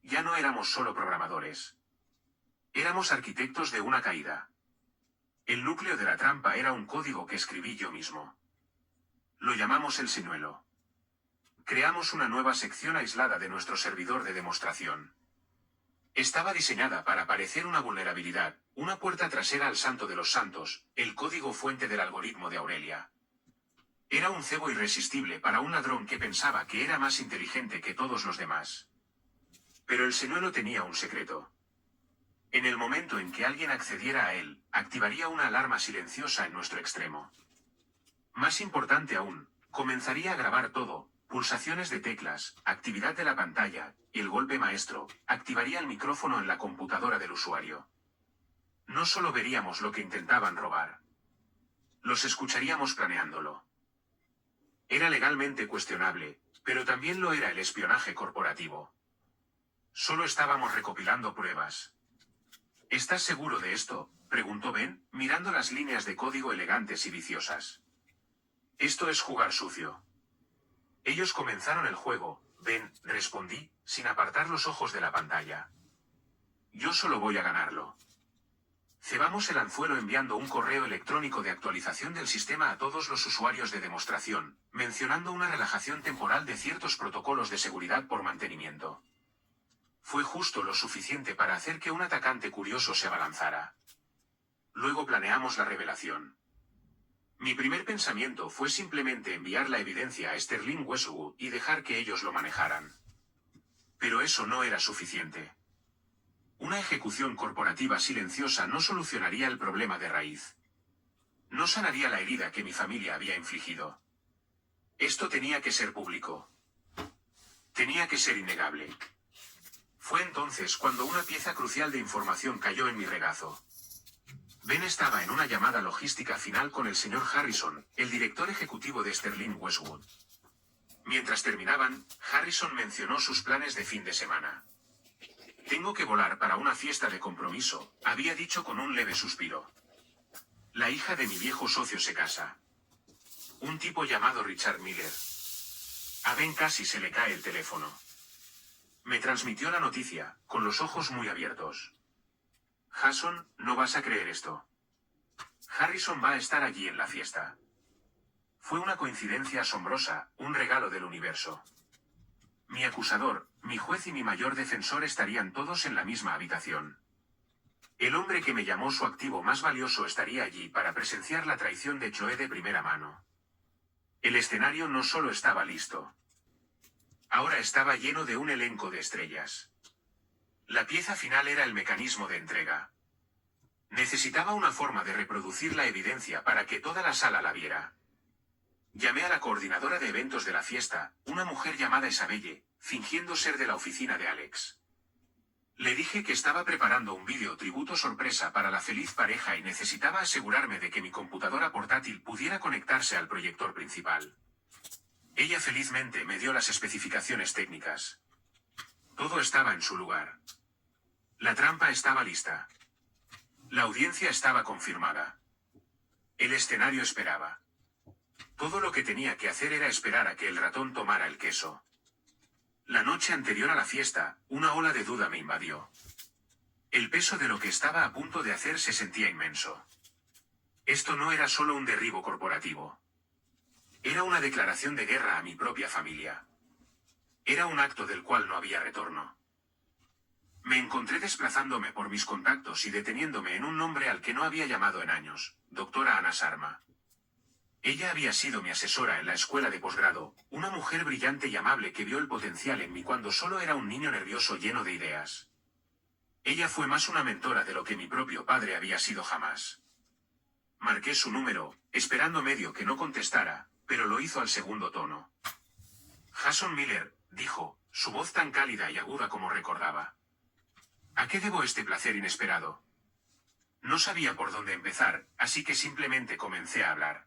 Ya no éramos solo programadores. Éramos arquitectos de una caída. El núcleo de la trampa era un código que escribí yo mismo. Lo llamamos el señuelo. Creamos una nueva sección aislada de nuestro servidor de demostración. Estaba diseñada para parecer una vulnerabilidad, una puerta trasera al santo de los santos, el código fuente del algoritmo de Aurelia. Era un cebo irresistible para un ladrón que pensaba que era más inteligente que todos los demás. Pero el señuelo tenía un secreto. En el momento en que alguien accediera a él, activaría una alarma silenciosa en nuestro extremo. Más importante aún, comenzaría a grabar todo, pulsaciones de teclas, actividad de la pantalla, y el golpe maestro, activaría el micrófono en la computadora del usuario. No solo veríamos lo que intentaban robar. Los escucharíamos planeándolo. Era legalmente cuestionable, pero también lo era el espionaje corporativo. Solo estábamos recopilando pruebas. ¿Estás seguro de esto?, preguntó Ben, mirando las líneas de código elegantes y viciosas. Esto es jugar sucio. Ellos comenzaron el juego, Ben, respondí, sin apartar los ojos de la pantalla. Yo solo voy a ganarlo. Cebamos el anzuelo enviando un correo electrónico de actualización del sistema a todos los usuarios de demostración, mencionando una relajación temporal de ciertos protocolos de seguridad por mantenimiento. Fue justo lo suficiente para hacer que un atacante curioso se abalanzara. Luego planeamos la revelación. Mi primer pensamiento fue simplemente enviar la evidencia a Sterling Westwood y dejar que ellos lo manejaran. Pero eso no era suficiente. Una ejecución corporativa silenciosa no solucionaría el problema de raíz. No sanaría la herida que mi familia había infligido. Esto tenía que ser público. Tenía que ser innegable. Fue entonces cuando una pieza crucial de información cayó en mi regazo. Ben estaba en una llamada logística final con el señor Harrison, el director ejecutivo de Sterling Westwood. Mientras terminaban, Harrison mencionó sus planes de fin de semana. Tengo que volar para una fiesta de compromiso, había dicho con un leve suspiro. La hija de mi viejo socio se casa. Un tipo llamado Richard Miller. A Ben casi se le cae el teléfono. Me transmitió la noticia, con los ojos muy abiertos. Jason, no vas a creer esto. Harrison va a estar allí en la fiesta. Fue una coincidencia asombrosa, un regalo del universo. Mi acusador, mi juez y mi mayor defensor estarían todos en la misma habitación. El hombre que me llamó su activo más valioso estaría allí para presenciar la traición de Choe de primera mano. El escenario no solo estaba listo. Ahora estaba lleno de un elenco de estrellas. La pieza final era el mecanismo de entrega. Necesitaba una forma de reproducir la evidencia para que toda la sala la viera. Llamé a la coordinadora de eventos de la fiesta, una mujer llamada Isabelle, fingiendo ser de la oficina de Alex. Le dije que estaba preparando un vídeo tributo sorpresa para la feliz pareja y necesitaba asegurarme de que mi computadora portátil pudiera conectarse al proyector principal. Ella felizmente me dio las especificaciones técnicas. Todo estaba en su lugar. La trampa estaba lista. La audiencia estaba confirmada. El escenario esperaba. Todo lo que tenía que hacer era esperar a que el ratón tomara el queso. La noche anterior a la fiesta, una ola de duda me invadió. El peso de lo que estaba a punto de hacer se sentía inmenso. Esto no era solo un derribo corporativo. Era una declaración de guerra a mi propia familia. Era un acto del cual no había retorno. Me encontré desplazándome por mis contactos y deteniéndome en un nombre al que no había llamado en años, doctora Ana Sarma. Ella había sido mi asesora en la escuela de posgrado, una mujer brillante y amable que vio el potencial en mí cuando solo era un niño nervioso lleno de ideas. Ella fue más una mentora de lo que mi propio padre había sido jamás. Marqué su número, esperando medio que no contestara, pero lo hizo al segundo tono. Jason Miller, dijo, su voz tan cálida y aguda como recordaba. ¿A qué debo este placer inesperado? No sabía por dónde empezar, así que simplemente comencé a hablar.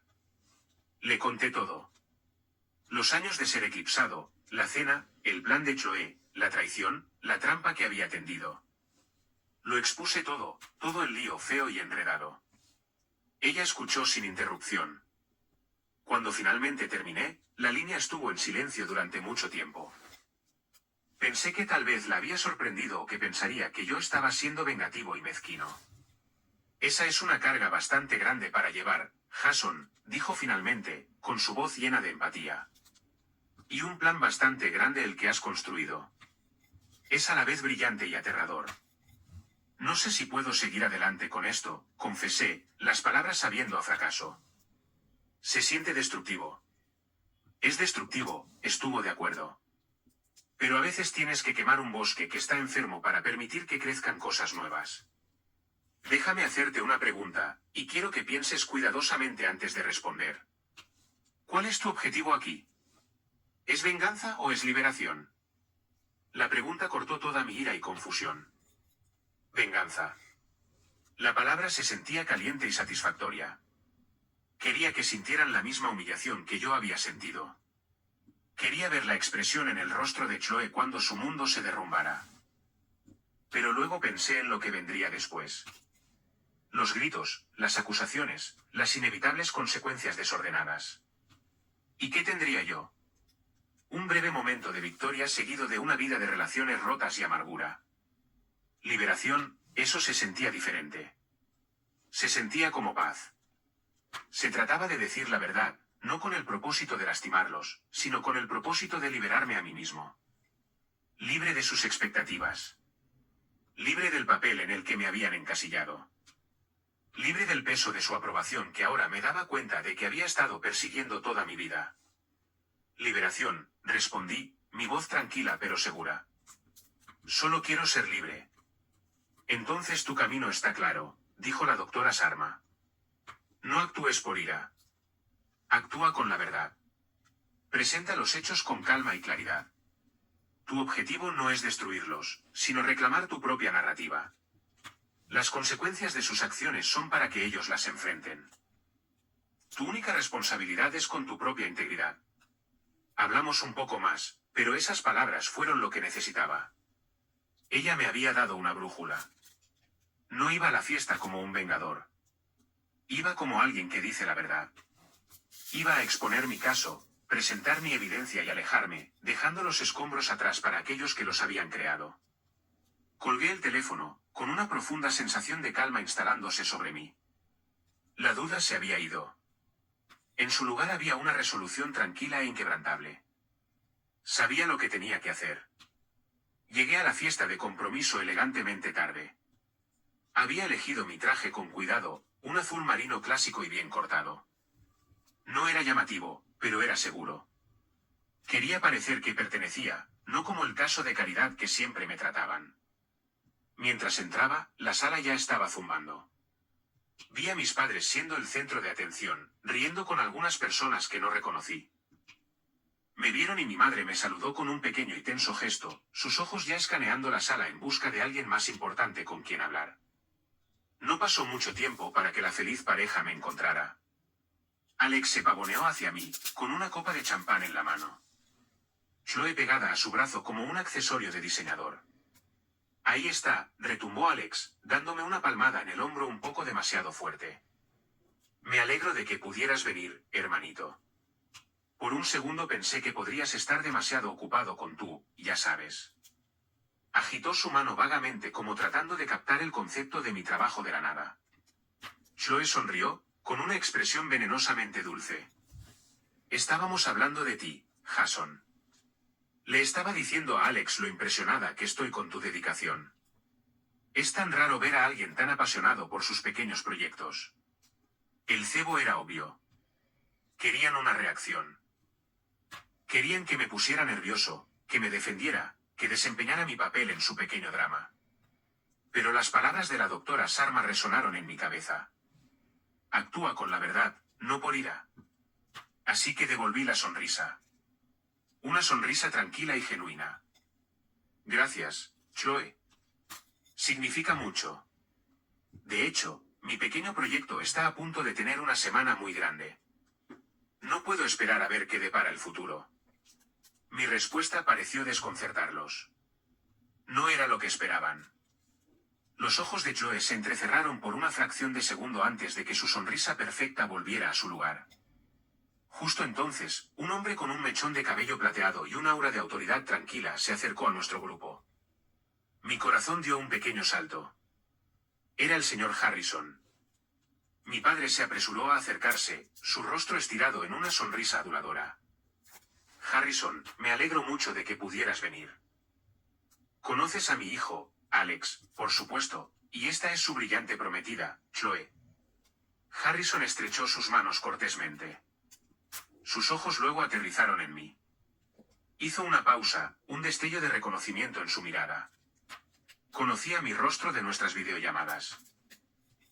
Le conté todo. Los años de ser eclipsado, la cena, el plan de Chloe, la traición, la trampa que había tendido. Lo expuse todo, todo el lío feo y enredado. Ella escuchó sin interrupción. Cuando finalmente terminé, la línea estuvo en silencio durante mucho tiempo. Pensé que tal vez la había sorprendido o que pensaría que yo estaba siendo vengativo y mezquino. Esa es una carga bastante grande para llevar, Jason, dijo finalmente, con su voz llena de empatía. Y un plan bastante grande el que has construido. Es a la vez brillante y aterrador. No sé si puedo seguir adelante con esto, confesé, las palabras sabiendo a fracaso. Se siente destructivo. Es destructivo, estuvo de acuerdo. Pero a veces tienes que quemar un bosque que está enfermo para permitir que crezcan cosas nuevas. Déjame hacerte una pregunta, y quiero que pienses cuidadosamente antes de responder. ¿Cuál es tu objetivo aquí? ¿Es venganza o es liberación? La pregunta cortó toda mi ira y confusión. Venganza. La palabra se sentía caliente y satisfactoria. Quería que sintieran la misma humillación que yo había sentido. Quería ver la expresión en el rostro de Chloe cuando su mundo se derrumbara. Pero luego pensé en lo que vendría después. Los gritos, las acusaciones, las inevitables consecuencias desordenadas. ¿Y qué tendría yo? Un breve momento de victoria seguido de una vida de relaciones rotas y amargura. Liberación, eso se sentía diferente. Se sentía como paz. Se trataba de decir la verdad, no con el propósito de lastimarlos, sino con el propósito de liberarme a mí mismo. Libre de sus expectativas. Libre del papel en el que me habían encasillado. Libre del peso de su aprobación que ahora me daba cuenta de que había estado persiguiendo toda mi vida. Liberación, respondí, mi voz tranquila pero segura. Solo quiero ser libre. Entonces tu camino está claro, dijo la doctora Sharma. No actúes por ira. Actúa con la verdad. Presenta los hechos con calma y claridad. Tu objetivo no es destruirlos, sino reclamar tu propia narrativa. Las consecuencias de sus acciones son para que ellos las enfrenten. Tu única responsabilidad es con tu propia integridad. Hablamos un poco más, pero esas palabras fueron lo que necesitaba. Ella me había dado una brújula. No iba a la fiesta como un vengador. Iba como alguien que dice la verdad. Iba a exponer mi caso, presentar mi evidencia y alejarme, dejando los escombros atrás para aquellos que los habían creado. Colgué el teléfono, con una profunda sensación de calma instalándose sobre mí. La duda se había ido. En su lugar había una resolución tranquila e inquebrantable. Sabía lo que tenía que hacer. Llegué a la fiesta de compromiso elegantemente tarde. Había elegido mi traje con cuidado, un azul marino clásico y bien cortado. No era llamativo, pero era seguro. Quería parecer que pertenecía, no como el caso de caridad que siempre me trataban. Mientras entraba, la sala ya estaba zumbando. Vi a mis padres siendo el centro de atención, riendo con algunas personas que no reconocí. Me vieron y mi madre me saludó con un pequeño y tenso gesto, sus ojos ya escaneando la sala en busca de alguien más importante con quien hablar. No pasó mucho tiempo para que la feliz pareja me encontrara. Alex se pavoneó hacia mí, con una copa de champán en la mano. Chloe pegada a su brazo como un accesorio de diseñador. Ahí está, retumbó Alex, dándome una palmada en el hombro un poco demasiado fuerte. Me alegro de que pudieras venir, hermanito. Por un segundo pensé que podrías estar demasiado ocupado con tú, ya sabes. Agitó su mano vagamente como tratando de captar el concepto de mi trabajo de la nada. Chloe sonrió, con una expresión venenosamente dulce. Estábamos hablando de ti, Jason. Le estaba diciendo a Alex lo impresionada que estoy con tu dedicación. Es tan raro ver a alguien tan apasionado por sus pequeños proyectos. El cebo era obvio. Querían una reacción. Querían que me pusiera nervioso, que me defendiera, que desempeñara mi papel en su pequeño drama. Pero las palabras de la doctora Sharma resonaron en mi cabeza. Actúa con la verdad, no por ira. Así que devolví la sonrisa. Una sonrisa tranquila y genuina. Gracias, Chloe. Significa mucho. De hecho, mi pequeño proyecto está a punto de tener una semana muy grande. No puedo esperar a ver qué depara el futuro. Mi respuesta pareció desconcertarlos. No era lo que esperaban. Los ojos de Chloe se entrecerraron por una fracción de segundo antes de que su sonrisa perfecta volviera a su lugar. Justo entonces, un hombre con un mechón de cabello plateado y un aura de autoridad tranquila se acercó a nuestro grupo. Mi corazón dio un pequeño salto. Era el señor Harrison. Mi padre se apresuró a acercarse, su rostro estirado en una sonrisa aduladora. Harrison, me alegro mucho de que pudieras venir. Conoces a mi hijo, Alex, por supuesto, y esta es su brillante prometida, Chloe. Harrison estrechó sus manos cortésmente. Sus ojos luego aterrizaron en mí. Hizo una pausa, un destello de reconocimiento en su mirada. Conocía mi rostro de nuestras videollamadas.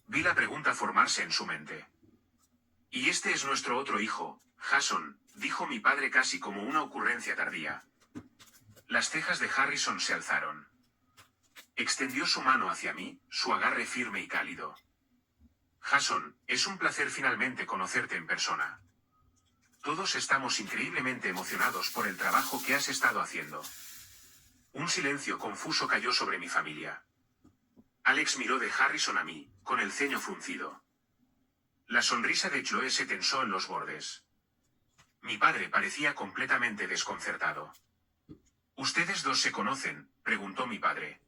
Vi la pregunta formarse en su mente. Y este es nuestro otro hijo, Jason, dijo mi padre casi como una ocurrencia tardía. Las cejas de Harrison se alzaron. Extendió su mano hacia mí, su agarre firme y cálido. Jason, es un placer finalmente conocerte en persona. Todos estamos increíblemente emocionados por el trabajo que has estado haciendo. Un silencio confuso cayó sobre mi familia. Alex miró de Harrison a mí, con el ceño fruncido. La sonrisa de Chloe se tensó en los bordes. Mi padre parecía completamente desconcertado. ¿Ustedes dos se conocen?, preguntó mi padre.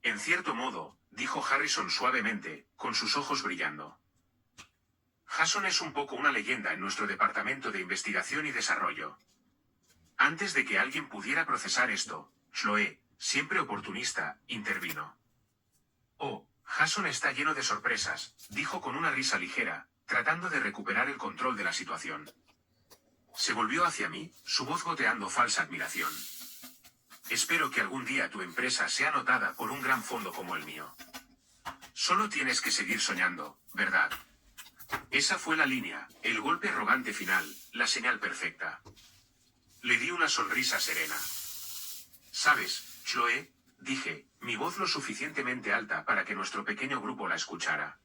En cierto modo, dijo Harrison suavemente, con sus ojos brillando. Jason es un poco una leyenda en nuestro departamento de investigación y desarrollo. Antes de que alguien pudiera procesar esto, Chloe, siempre oportunista, intervino. Oh, Jason está lleno de sorpresas, dijo con una risa ligera, tratando de recuperar el control de la situación. Se volvió hacia mí, su voz goteando falsa admiración. Espero que algún día tu empresa sea notada por un gran fondo como el mío. Solo tienes que seguir soñando, ¿verdad? Esa fue la línea, el golpe arrogante final, la señal perfecta. Le di una sonrisa serena. ¿Sabes, Chloe?, dije, mi voz lo suficientemente alta para que nuestro pequeño grupo la escuchara.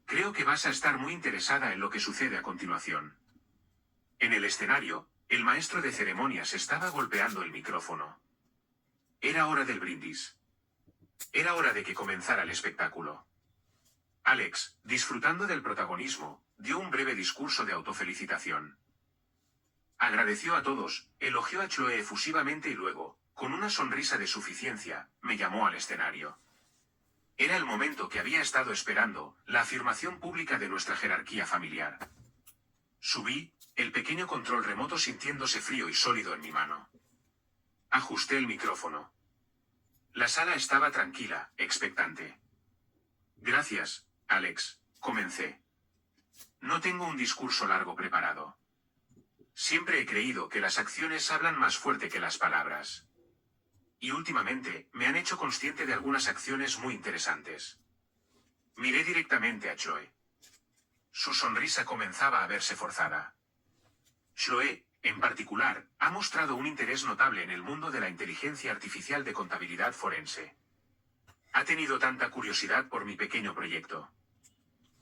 Creo que vas a estar muy interesada en lo que sucede a continuación. En el escenario, el maestro de ceremonias estaba golpeando el micrófono. Era hora del brindis. Era hora de que comenzara el espectáculo. Alex, disfrutando del protagonismo, dio un breve discurso de autofelicitación. Agradeció a todos, elogió a Chloe efusivamente y luego, con una sonrisa de suficiencia, me llamó al escenario. Era el momento que había estado esperando, la afirmación pública de nuestra jerarquía familiar. Subí, el pequeño control remoto sintiéndose frío y sólido en mi mano. Ajusté el micrófono. La sala estaba tranquila, expectante. Gracias, Alex, comencé. No tengo un discurso largo preparado. Siempre he creído que las acciones hablan más fuerte que las palabras. Y últimamente, me han hecho consciente de algunas acciones muy interesantes. Miré directamente a Chloe. Su sonrisa comenzaba a verse forzada. Chloe, en particular, ha mostrado un interés notable en el mundo de la inteligencia artificial de contabilidad forense. Ha tenido tanta curiosidad por mi pequeño proyecto.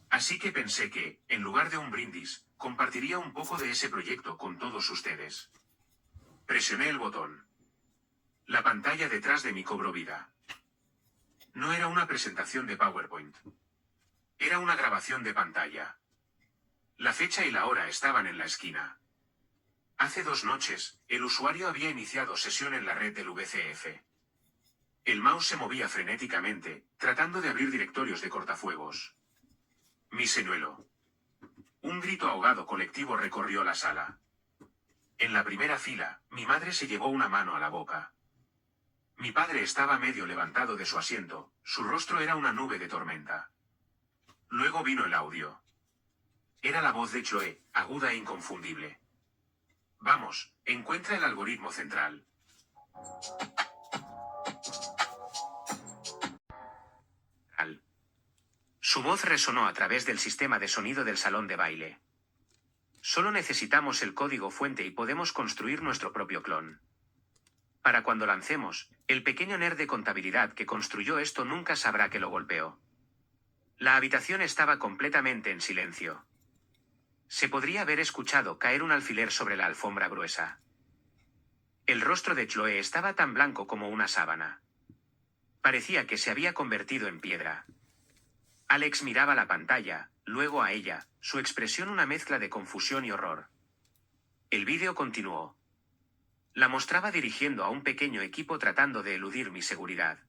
Así que pensé que, en lugar de un brindis, compartiría un poco de ese proyecto con todos ustedes. Presioné el botón. La pantalla detrás de mí cobró vida. No era una presentación de PowerPoint. Era una grabación de pantalla. La fecha y la hora estaban en la esquina. Hace 2 noches, el usuario había iniciado sesión en la red del VCF. El mouse se movía frenéticamente, tratando de abrir directorios de cortafuegos. Mi señuelo. Un grito ahogado colectivo recorrió la sala. En la primera fila, mi madre se llevó una mano a la boca. Mi padre estaba medio levantado de su asiento, su rostro era una nube de tormenta. Luego vino el audio. Era la voz de Chloe, aguda e inconfundible. Vamos, encuentra el algoritmo central. Su voz resonó a través del sistema de sonido del salón de baile. Solo necesitamos el código fuente y podemos construir nuestro propio clon. Para cuando lancemos, el pequeño nerd de contabilidad que construyó esto nunca sabrá que lo golpeó. La habitación estaba completamente en silencio. Se podría haber escuchado caer un alfiler sobre la alfombra gruesa. El rostro de Chloe estaba tan blanco como una sábana. Parecía que se había convertido en piedra. Alex miraba la pantalla, luego a ella, su expresión una mezcla de confusión y horror. El vídeo continuó. La mostraba dirigiendo a un pequeño equipo tratando de eludir mi seguridad.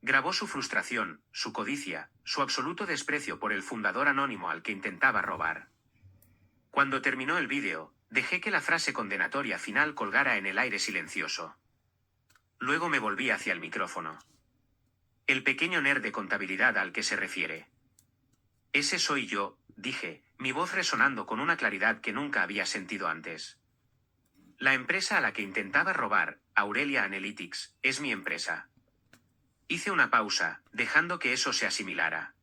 Grabó su frustración, su codicia, su absoluto desprecio por el fundador anónimo al que intentaba robar. Cuando terminó el vídeo, dejé que la frase condenatoria final colgara en el aire silencioso. Luego me volví hacia el micrófono. El pequeño nerd de contabilidad al que se refiere. Ese soy yo, dije, mi voz resonando con una claridad que nunca había sentido antes. La empresa a la que intentaba robar, Aurelia Analytics, es mi empresa. Hice una pausa, dejando que eso se asimilara.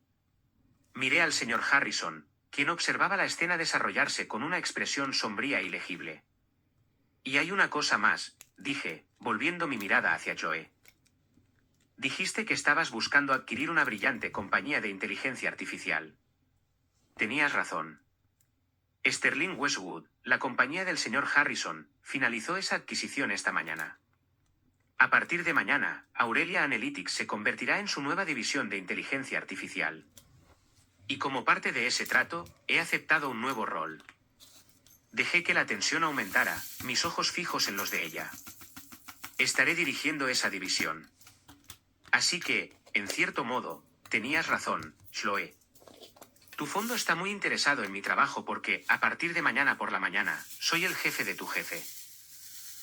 Miré al señor Harrison, quien observaba la escena desarrollarse con una expresión sombría y legible. Y hay una cosa más, dije, volviendo mi mirada hacia Chloe. Dijiste que estabas buscando adquirir una brillante compañía de inteligencia artificial. Tenías razón. Sterling Westwood, la compañía del señor Harrison, finalizó esa adquisición esta mañana. A partir de mañana, Aurelia Analytics se convertirá en su nueva división de inteligencia artificial. Y como parte de ese trato, he aceptado un nuevo rol. Dejé que la tensión aumentara, mis ojos fijos en los de ella. Estaré dirigiendo esa división. Así que, en cierto modo, tenías razón, Chloe. Tu fondo está muy interesado en mi trabajo porque, a partir de mañana por la mañana, soy el jefe de tu jefe.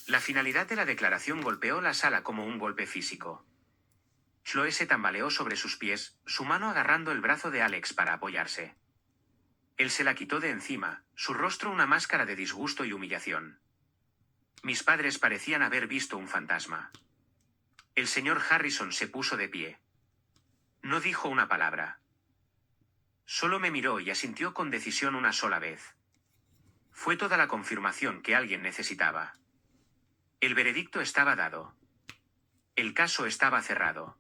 La finalidad de la declaración golpeó la sala como un golpe físico. Chloe se tambaleó sobre sus pies, su mano agarrando el brazo de Alex para apoyarse. Él se la quitó de encima, su rostro una máscara de disgusto y humillación. Mis padres parecían haber visto un fantasma. El señor Harrison se puso de pie. No dijo una palabra. Solo me miró y asintió con decisión una sola vez. Fue toda la confirmación que alguien necesitaba. El veredicto estaba dado. El caso estaba cerrado.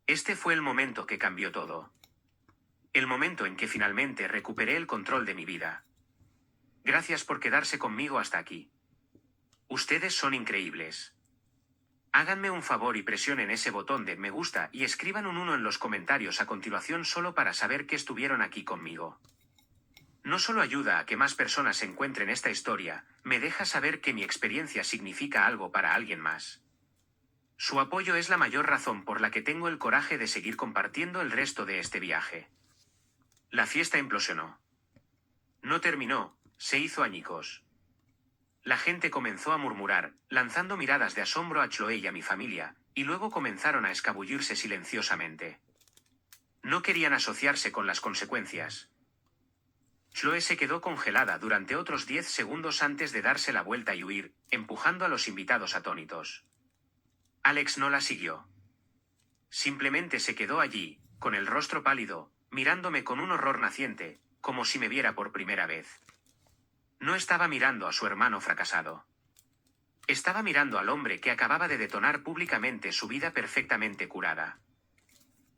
Este fue el momento que cambió todo. El momento en que finalmente recuperé el control de mi vida. Gracias por quedarse conmigo hasta aquí. Ustedes son increíbles. Háganme un favor y presionen ese botón de me gusta y escriban un 1 en los comentarios a continuación solo para saber que estuvieron aquí conmigo. No solo ayuda a que más personas encuentren esta historia, me deja saber que mi experiencia significa algo para alguien más. Su apoyo es la mayor razón por la que tengo el coraje de seguir compartiendo el resto de este viaje. La fiesta implosionó. No terminó, se hizo añicos. La gente comenzó a murmurar, lanzando miradas de asombro a Chloe y a mi familia, y luego comenzaron a escabullirse silenciosamente. No querían asociarse con las consecuencias. Chloe se quedó congelada durante otros 10 segundos antes de darse la vuelta y huir, empujando a los invitados atónitos. Alex no la siguió. Simplemente se quedó allí, con el rostro pálido, mirándome con un horror naciente, como si me viera por primera vez. No estaba mirando a su hermano fracasado. Estaba mirando al hombre que acababa de detonar públicamente su vida perfectamente curada.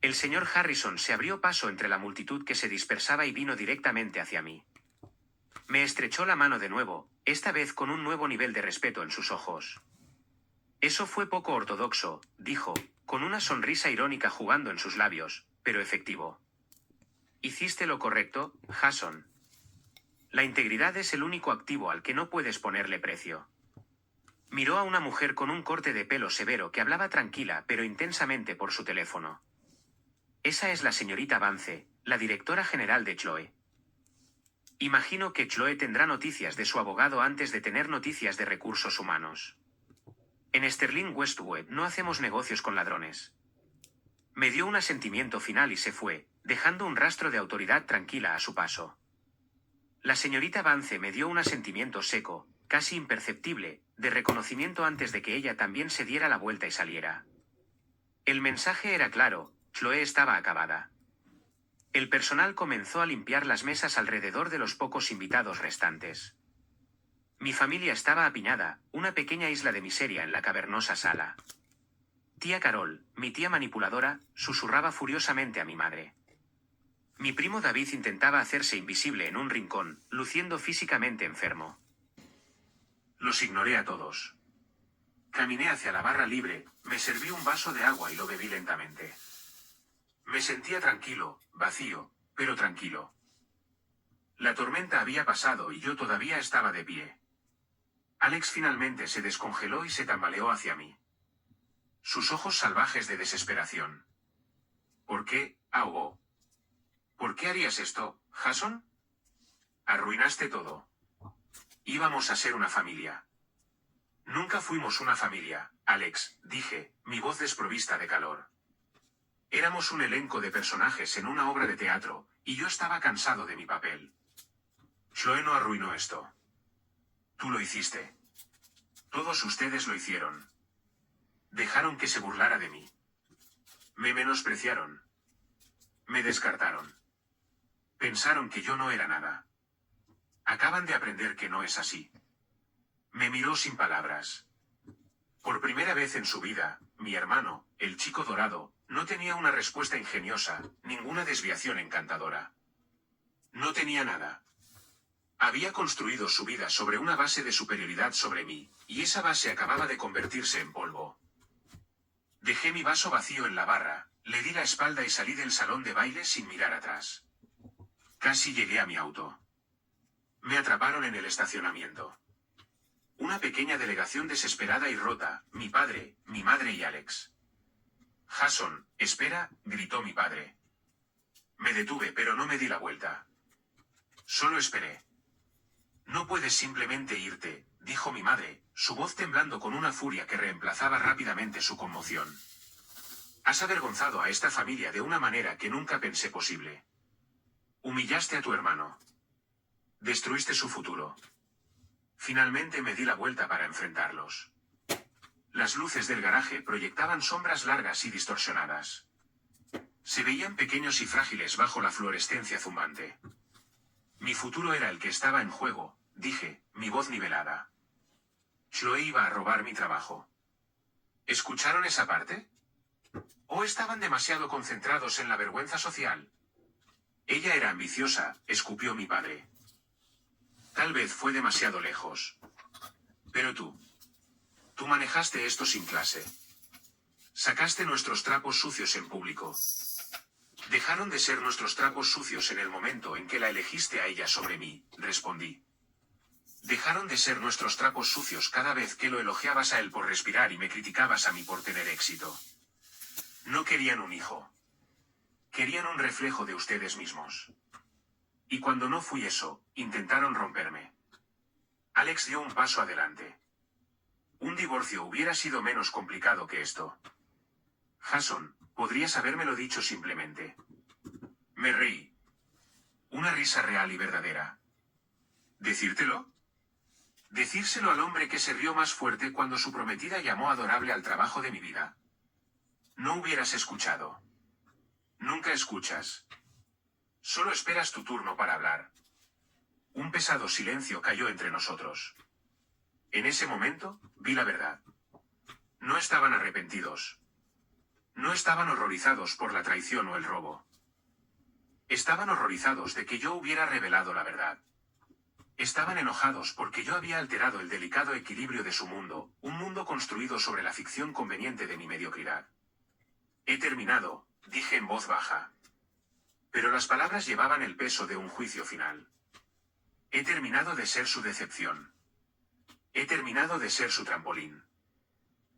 El señor Harrison se abrió paso entre la multitud que se dispersaba y vino directamente hacia mí. Me estrechó la mano de nuevo, esta vez con un nuevo nivel de respeto en sus ojos. Eso fue poco ortodoxo, dijo, con una sonrisa irónica jugando en sus labios, pero efectivo. Hiciste lo correcto, Jason. La integridad es el único activo al que no puedes ponerle precio. Miró a una mujer con un corte de pelo severo que hablaba tranquila pero intensamente por su teléfono. Esa es la señorita Vance, la directora general de Chloe. Imagino que Chloe tendrá noticias de su abogado antes de tener noticias de recursos humanos. En Sterling Westwood no hacemos negocios con ladrones. Me dio un asentimiento final y se fue, dejando un rastro de autoridad tranquila a su paso. La señorita Vance me dio un asentimiento seco, casi imperceptible, de reconocimiento antes de que ella también se diera la vuelta y saliera. El mensaje era claro, Chloe estaba acabada. El personal comenzó a limpiar las mesas alrededor de los pocos invitados restantes. Mi familia estaba apiñada, una pequeña isla de miseria en la cavernosa sala. Tía Carol, mi tía manipuladora, susurraba furiosamente a mi madre. Mi primo David intentaba hacerse invisible en un rincón, luciendo físicamente enfermo. Los ignoré a todos. Caminé hacia la barra libre, me serví un vaso de agua y lo bebí lentamente. Me sentía tranquilo, vacío, pero tranquilo. La tormenta había pasado y yo todavía estaba de pie. Alex finalmente se descongeló y se tambaleó hacia mí. Sus ojos salvajes de desesperación. ¿Por qué? Ahogó. ¿Por qué harías esto, Jason? Arruinaste todo. Íbamos a ser una familia. Nunca fuimos una familia, Alex, dije, mi voz desprovista de calor. Éramos un elenco de personajes en una obra de teatro, y yo estaba cansado de mi papel. Chloe no arruinó esto. Tú lo hiciste. Todos ustedes lo hicieron. Dejaron que se burlara de mí. Me menospreciaron. Me descartaron. Pensaron que yo no era nada. Acaban de aprender que no es así. Me miró sin palabras. Por primera vez en su vida, mi hermano, el chico dorado, no tenía una respuesta ingeniosa, ninguna desviación encantadora. No tenía nada. Había construido su vida sobre una base de superioridad sobre mí, y esa base acababa de convertirse en polvo. Dejé mi vaso vacío en la barra, le di la espalda y salí del salón de baile sin mirar atrás. Casi llegué a mi auto. Me atraparon en el estacionamiento. Una pequeña delegación desesperada y rota, mi padre, mi madre y Alex. Jason, espera, gritó mi padre. Me detuve pero no me di la vuelta. Solo esperé. No puedes simplemente irte, dijo mi madre, su voz temblando con una furia que reemplazaba rápidamente su conmoción. Has avergonzado a esta familia de una manera que nunca pensé posible. Humillaste a tu hermano. Destruiste su futuro. Finalmente me di la vuelta para enfrentarlos. Las luces del garaje proyectaban sombras largas y distorsionadas. Se veían pequeños y frágiles bajo la fluorescencia zumbante. Mi futuro era el que estaba en juego, dije, mi voz nivelada. Chloe iba a robar mi trabajo. ¿Escucharon esa parte? ¿O estaban demasiado concentrados en la vergüenza social? Ella era ambiciosa, escupió mi padre. Tal vez fue demasiado lejos. Pero tú manejaste esto sin clase. Sacaste nuestros trapos sucios en público. Dejaron de ser nuestros trapos sucios en el momento en que la elegiste a ella sobre mí, respondí. Dejaron de ser nuestros trapos sucios cada vez que lo elogiabas a él por respirar y me criticabas a mí por tener éxito. No querían un hijo. Querían un reflejo de ustedes mismos. Y cuando no fui eso, intentaron romperme. Alex dio un paso adelante. Un divorcio hubiera sido menos complicado que esto. Jason, podrías habérmelo dicho simplemente. Me reí. Una risa real y verdadera. ¿Decírtelo? Decírselo al hombre que se rió más fuerte cuando su prometida llamó adorable al trabajo de mi vida. No hubieras escuchado. Nunca escuchas. Solo esperas tu turno para hablar. Un pesado silencio cayó entre nosotros. En ese momento, vi la verdad. No estaban arrepentidos. No estaban horrorizados por la traición o el robo. Estaban horrorizados de que yo hubiera revelado la verdad. Estaban enojados porque yo había alterado el delicado equilibrio de su mundo, un mundo construido sobre la ficción conveniente de mi mediocridad. He terminado, dije en voz baja. Pero las palabras llevaban el peso de un juicio final. He terminado de ser su decepción. He terminado de ser su trampolín.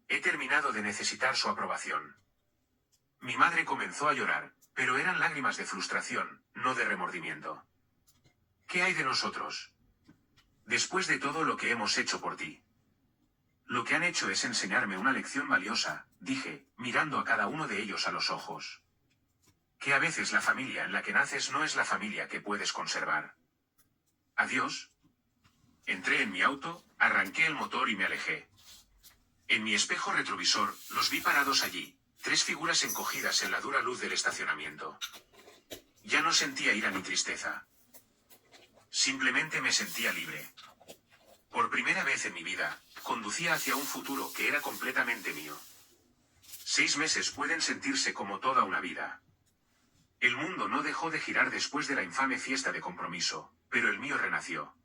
He terminado de necesitar su aprobación. Mi madre comenzó a llorar, pero eran lágrimas de frustración, no de remordimiento. ¿Qué hay de nosotros? Después de todo lo que hemos hecho por ti. Lo que han hecho es enseñarme una lección valiosa, dije, mirando a cada uno de ellos a los ojos. Que a veces la familia en la que naces no es la familia que puedes conservar. Adiós. Entré en mi auto, arranqué el motor y me alejé. En mi espejo retrovisor, los vi parados allí, 3 figuras encogidas en la dura luz del estacionamiento. Ya no sentía ira ni tristeza. Simplemente me sentía libre. Por primera vez en mi vida, conducía hacia un futuro que era completamente mío. 6 meses pueden sentirse como toda una vida. El mundo no dejó de girar después de la infame fiesta de compromiso, pero el mío renació.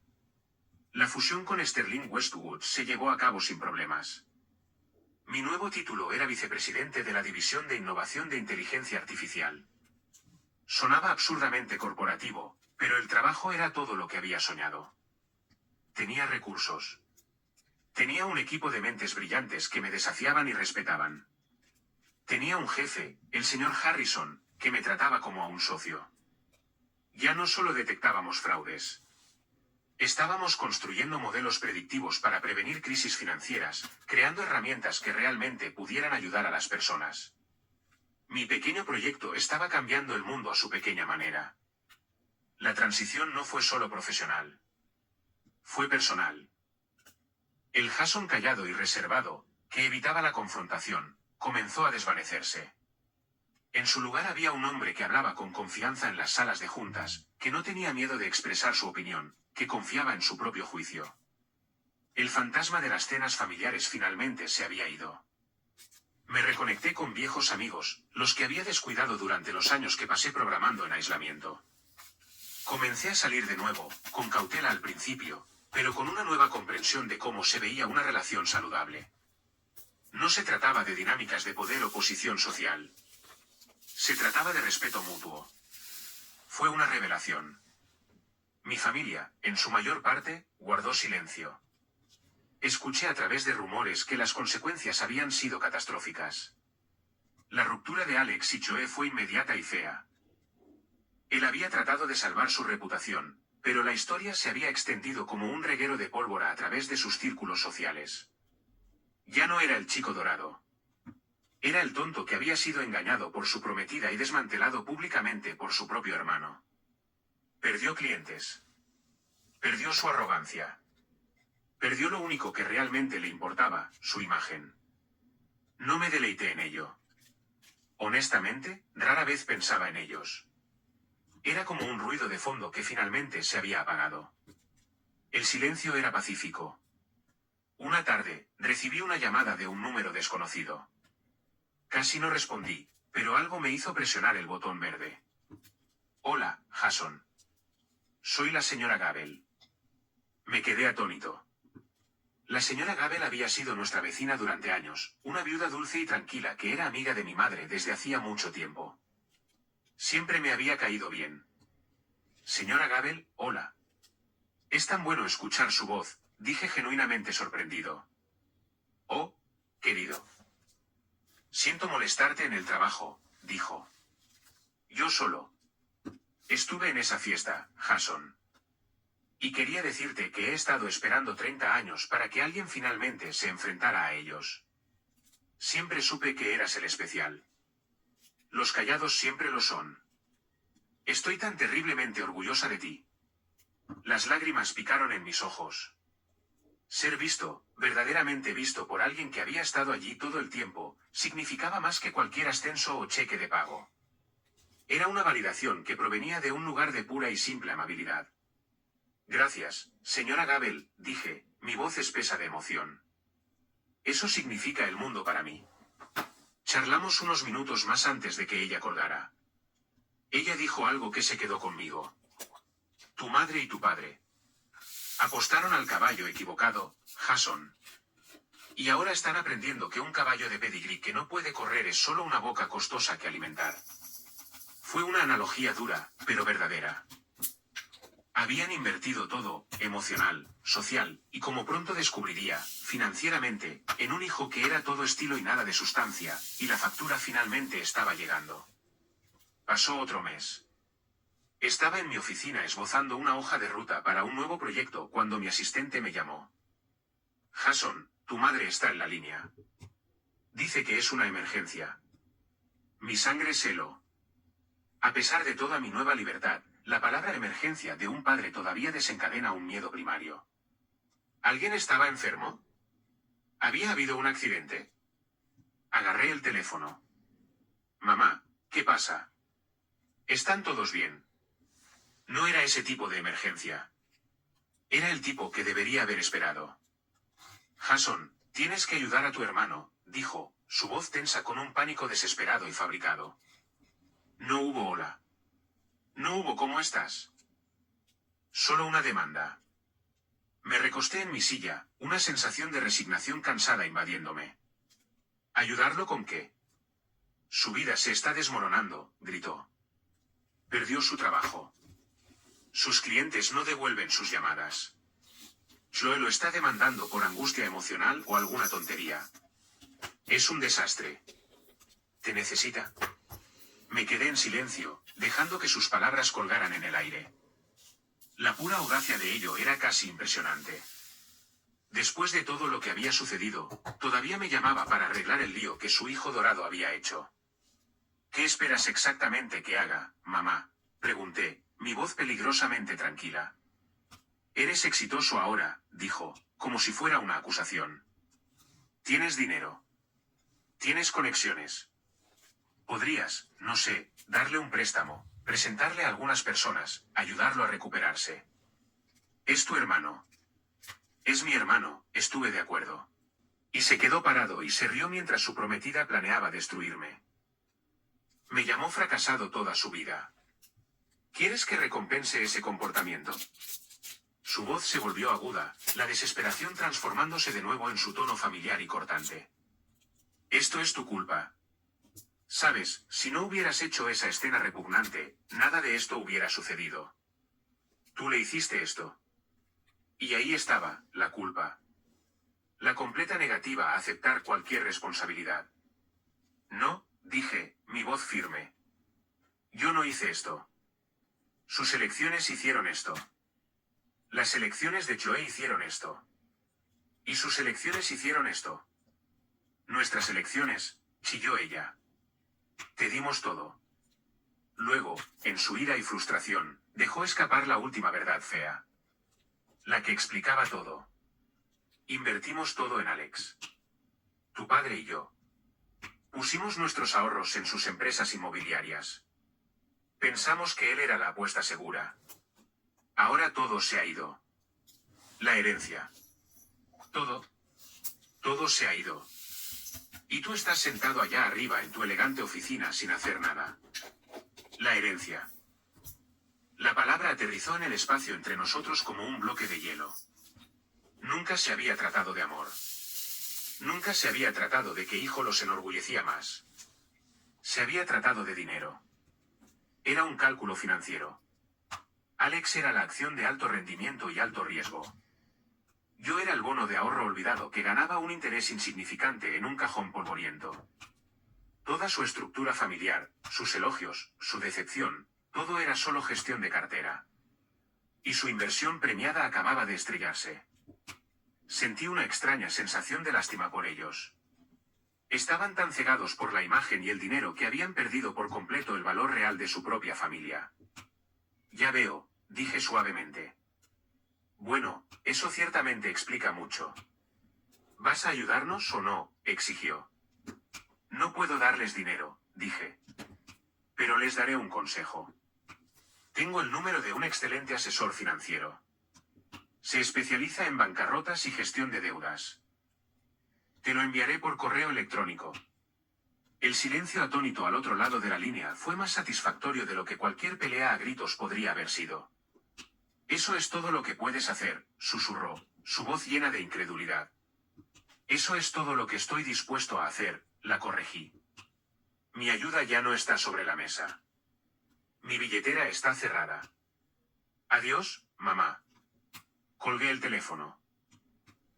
La fusión con Sterling Westwood se llevó a cabo sin problemas. Mi nuevo título era vicepresidente de la División de Innovación de Inteligencia Artificial. Sonaba absurdamente corporativo, pero el trabajo era todo lo que había soñado. Tenía recursos. Tenía un equipo de mentes brillantes que me desafiaban y respetaban. Tenía un jefe, el señor Harrison, que me trataba como a un socio. Ya no solo detectábamos fraudes. Estábamos construyendo modelos predictivos para prevenir crisis financieras, creando herramientas que realmente pudieran ayudar a las personas. Mi pequeño proyecto estaba cambiando el mundo a su pequeña manera. La transición no fue solo profesional. Fue personal. El Jason callado y reservado, que evitaba la confrontación, comenzó a desvanecerse. En su lugar había un hombre que hablaba con confianza en las salas de juntas, que no tenía miedo de expresar su opinión, que confiaba en su propio juicio. El fantasma de las cenas familiares finalmente se había ido. Me reconecté con viejos amigos, los que había descuidado durante los años que pasé programando en aislamiento. Comencé a salir de nuevo, con cautela al principio, pero con una nueva comprensión de cómo se veía una relación saludable. No se trataba de dinámicas de poder o posición social. Se trataba de respeto mutuo. Fue una revelación. Mi familia, en su mayor parte, guardó silencio. Escuché a través de rumores que las consecuencias habían sido catastróficas. La ruptura de Alex y Joe fue inmediata y fea. Él había tratado de salvar su reputación, pero la historia se había extendido como un reguero de pólvora a través de sus círculos sociales. Ya no era el chico dorado. Era el tonto que había sido engañado por su prometida y desmantelado públicamente por su propio hermano. Perdió clientes. Perdió su arrogancia. Perdió lo único que realmente le importaba, su imagen. No me deleité en ello. Honestamente, rara vez pensaba en ellos. Era como un ruido de fondo que finalmente se había apagado. El silencio era pacífico. Una tarde, recibí una llamada de un número desconocido. Casi no respondí, pero algo me hizo presionar el botón verde. Hola, Jason. Soy la señora Gabel. Me quedé atónito. La señora Gabel había sido nuestra vecina durante años, una viuda dulce y tranquila que era amiga de mi madre desde hacía mucho tiempo. Siempre me había caído bien. Señora Gabel, hola. Es tan bueno escuchar su voz, dije genuinamente sorprendido. Oh, querido. Siento molestarte en el trabajo, dijo. Yo solo. Estuve en esa fiesta, Jason. Y quería decirte que he estado esperando 30 años para que alguien finalmente se enfrentara a ellos. Siempre supe que eras el especial. Los callados siempre lo son. Estoy tan terriblemente orgullosa de ti. Las lágrimas picaron en mis ojos. Ser visto, verdaderamente visto por alguien que había estado allí todo el tiempo, significaba más que cualquier ascenso o cheque de pago. Era una validación que provenía de un lugar de pura y simple amabilidad. Gracias, señora Gabel, dije, mi voz espesa de emoción. Eso significa el mundo para mí. Charlamos unos minutos más antes de que ella colgara. Ella dijo algo que se quedó conmigo. Tu madre y tu padre apostaron al caballo equivocado, Jason. Y ahora están aprendiendo que un caballo de pedigrí que no puede correr es solo una boca costosa que alimentar. Fue una analogía dura, pero verdadera. Habían invertido todo, emocional, social, y como pronto descubriría, financieramente, en un hijo que era todo estilo y nada de sustancia, y la factura finalmente estaba llegando. Pasó otro mes. Estaba en mi oficina esbozando una hoja de ruta para un nuevo proyecto cuando mi asistente me llamó. Jason, tu madre está en la línea. Dice que es una emergencia. Mi sangre se heló. A pesar de toda mi nueva libertad, la palabra emergencia de un padre todavía desencadena un miedo primario. ¿Alguien estaba enfermo? ¿Había habido un accidente? Agarré el teléfono. Mamá, ¿qué pasa? ¿Están todos bien? No era ese tipo de emergencia. Era el tipo que debería haber esperado. Jason, tienes que ayudar a tu hermano, dijo, su voz tensa con un pánico desesperado y fabricado. No hubo hola. No hubo ¿cómo estás? Solo una demanda. Me recosté en mi silla, una sensación de resignación cansada invadiéndome. ¿Ayudarlo con qué? Su vida se está desmoronando, gritó. Perdió su trabajo. Sus clientes no devuelven sus llamadas. Chloe lo está demandando por angustia emocional o alguna tontería. Es un desastre. ¿Te necesita? Me quedé en silencio, dejando que sus palabras colgaran en el aire. La pura audacia de ello era casi impresionante. Después de todo lo que había sucedido, todavía me llamaba para arreglar el lío que su hijo dorado había hecho. ¿Qué esperas exactamente que haga, mamá? Pregunté, mi voz peligrosamente tranquila. Eres exitoso ahora, dijo, como si fuera una acusación. Tienes dinero. Tienes conexiones. Podrías, no sé, darle un préstamo, presentarle a algunas personas, ayudarlo a recuperarse. Es tu hermano. Es mi hermano, estuve de acuerdo. Y se quedó parado y se rió mientras su prometida planeaba destruirme. Me llamó fracasado toda su vida. ¿Quieres que recompense ese comportamiento? Su voz se volvió aguda, la desesperación transformándose de nuevo en su tono familiar y cortante. Esto es tu culpa. Sabes, si no hubieras hecho esa escena repugnante, nada de esto hubiera sucedido. Tú le hiciste esto. Y ahí estaba, la culpa. La completa negativa a aceptar cualquier responsabilidad. No, dije, mi voz firme. Yo no hice esto. Sus elecciones hicieron esto. Las elecciones de Chloe hicieron esto. Y sus elecciones hicieron esto. Nuestras elecciones, chilló ella. Te dimos todo. Luego, en su ira y frustración, dejó escapar la última verdad fea. La que explicaba todo. Invertimos todo en Alex. Tu padre y yo. Pusimos nuestros ahorros en sus empresas inmobiliarias. Pensamos que él era la apuesta segura. Ahora todo se ha ido. La herencia. Todo. Todo se ha ido. Y tú estás sentado allá arriba en tu elegante oficina sin hacer nada. La herencia. La palabra aterrizó en el espacio entre nosotros como un bloque de hielo. Nunca se había tratado de amor. Nunca se había tratado de que hijo los enorgullecía más. Se había tratado de dinero. Era un cálculo financiero. Alex era la acción de alto rendimiento y alto riesgo. Yo era el bono de ahorro olvidado que ganaba un interés insignificante en un cajón polvoriento. Toda su estructura familiar, sus elogios, su decepción, todo era solo gestión de cartera. Y su inversión premiada acababa de estrellarse. Sentí una extraña sensación de lástima por ellos. Estaban tan cegados por la imagen y el dinero que habían perdido por completo el valor real de su propia familia. Ya veo, dije suavemente. Bueno, eso ciertamente explica mucho. ¿Vas a ayudarnos o no?, exigió. No puedo darles dinero, dije. Pero les daré un consejo. Tengo el número de un excelente asesor financiero. Se especializa en bancarrotas y gestión de deudas. Te lo enviaré por correo electrónico. El silencio atónito al otro lado de la línea fue más satisfactorio de lo que cualquier pelea a gritos podría haber sido. Eso es todo lo que puedes hacer, susurró, su voz llena de incredulidad. Eso es todo lo que estoy dispuesto a hacer, la corregí. Mi ayuda ya no está sobre la mesa. Mi billetera está cerrada. Adiós, mamá. Colgué el teléfono.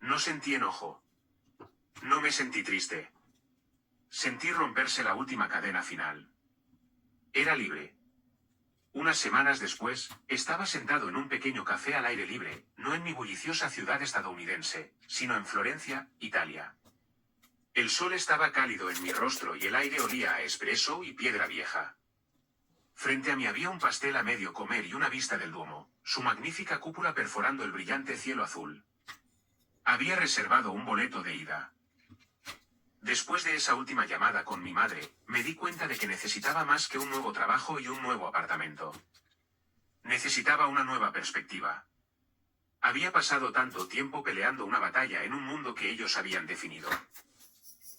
No sentí enojo. No me sentí triste. Sentí romperse la última cadena final. Era libre. Unas semanas después, estaba sentado en un pequeño café al aire libre, no en mi bulliciosa ciudad estadounidense, sino en Florencia, Italia. El sol estaba cálido en mi rostro y el aire olía a espresso y piedra vieja. Frente a mí había un pastel a medio comer y una vista del Duomo, su magnífica cúpula perforando el brillante cielo azul. Había reservado un boleto de ida. Después de esa última llamada con mi madre, me di cuenta de que necesitaba más que un nuevo trabajo y un nuevo apartamento. Necesitaba una nueva perspectiva. Había pasado tanto tiempo peleando una batalla en un mundo que ellos habían definido.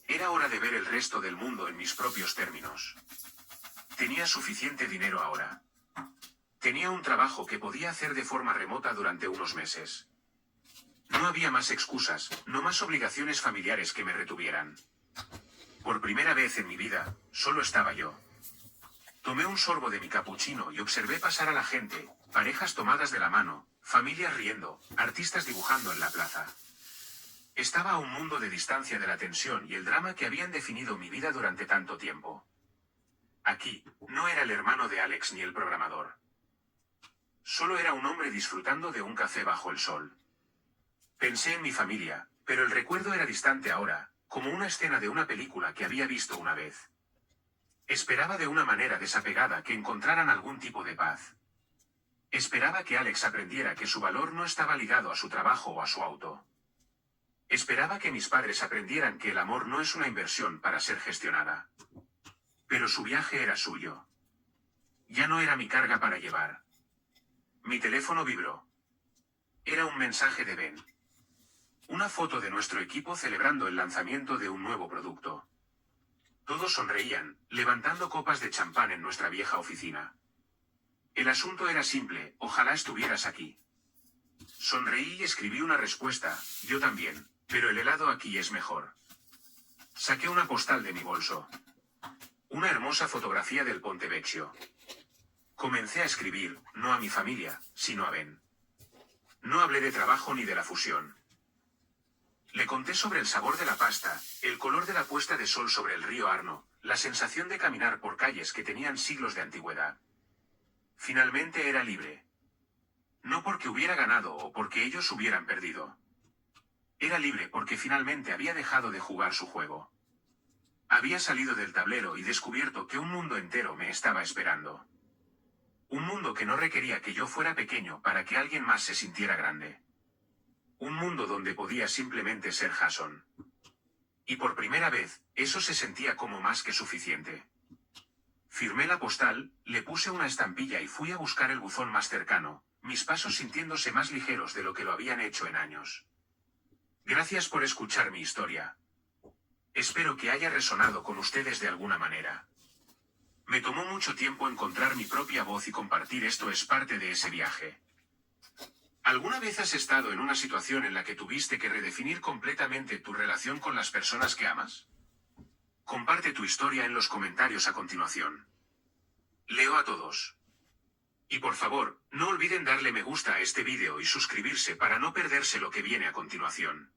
Era hora de ver el resto del mundo en mis propios términos. Tenía suficiente dinero ahora. Tenía un trabajo que podía hacer de forma remota durante unos meses. No había más excusas, no más obligaciones familiares que me retuvieran. Por primera vez en mi vida, solo estaba yo. Tomé un sorbo de mi capuchino y observé pasar a la gente, parejas tomadas de la mano, familias riendo, artistas dibujando en la plaza. Estaba a un mundo de distancia de la tensión y el drama que habían definido mi vida durante tanto tiempo. Aquí, no era el hermano de Alex ni el programador. Solo era un hombre disfrutando de un café bajo el sol. Pensé en mi familia, pero el recuerdo era distante ahora, como una escena de una película que había visto una vez. Esperaba de una manera desapegada que encontraran algún tipo de paz. Esperaba que Alex aprendiera que su valor no estaba ligado a su trabajo o a su auto. Esperaba que mis padres aprendieran que el amor no es una inversión para ser gestionada. Pero su viaje era suyo. Ya no era mi carga para llevar. Mi teléfono vibró. Era un mensaje de Ben. Una foto de nuestro equipo celebrando el lanzamiento de un nuevo producto. Todos sonreían, levantando copas de champán en nuestra vieja oficina. El asunto era simple, ojalá estuvieras aquí. Sonreí y escribí una respuesta, yo también, pero el helado aquí es mejor. Saqué una postal de mi bolso. Una hermosa fotografía del Ponte Vecchio. Comencé a escribir, no a mi familia, sino a Ben. No hablé de trabajo ni de la fusión. Le conté sobre el sabor de la pasta, el color de la puesta de sol sobre el río Arno, la sensación de caminar por calles que tenían siglos de antigüedad. Finalmente era libre. No porque hubiera ganado o porque ellos hubieran perdido. Era libre porque finalmente había dejado de jugar su juego. Había salido del tablero y descubierto que un mundo entero me estaba esperando. Un mundo que no requería que yo fuera pequeño para que alguien más se sintiera grande. Un mundo donde podía simplemente ser Jason. Y por primera vez, eso se sentía como más que suficiente. Firmé la postal, le puse una estampilla y fui a buscar el buzón más cercano, mis pasos sintiéndose más ligeros de lo que lo habían hecho en años. Gracias por escuchar mi historia. Espero que haya resonado con ustedes de alguna manera. Me tomó mucho tiempo encontrar mi propia voz y compartir esto es parte de ese viaje. ¿Alguna vez has estado en una situación en la que tuviste que redefinir completamente tu relación con las personas que amas? Comparte tu historia en los comentarios a continuación. Leo a todos. Y por favor, no olviden darle me gusta a este vídeo y suscribirse para no perderse lo que viene a continuación.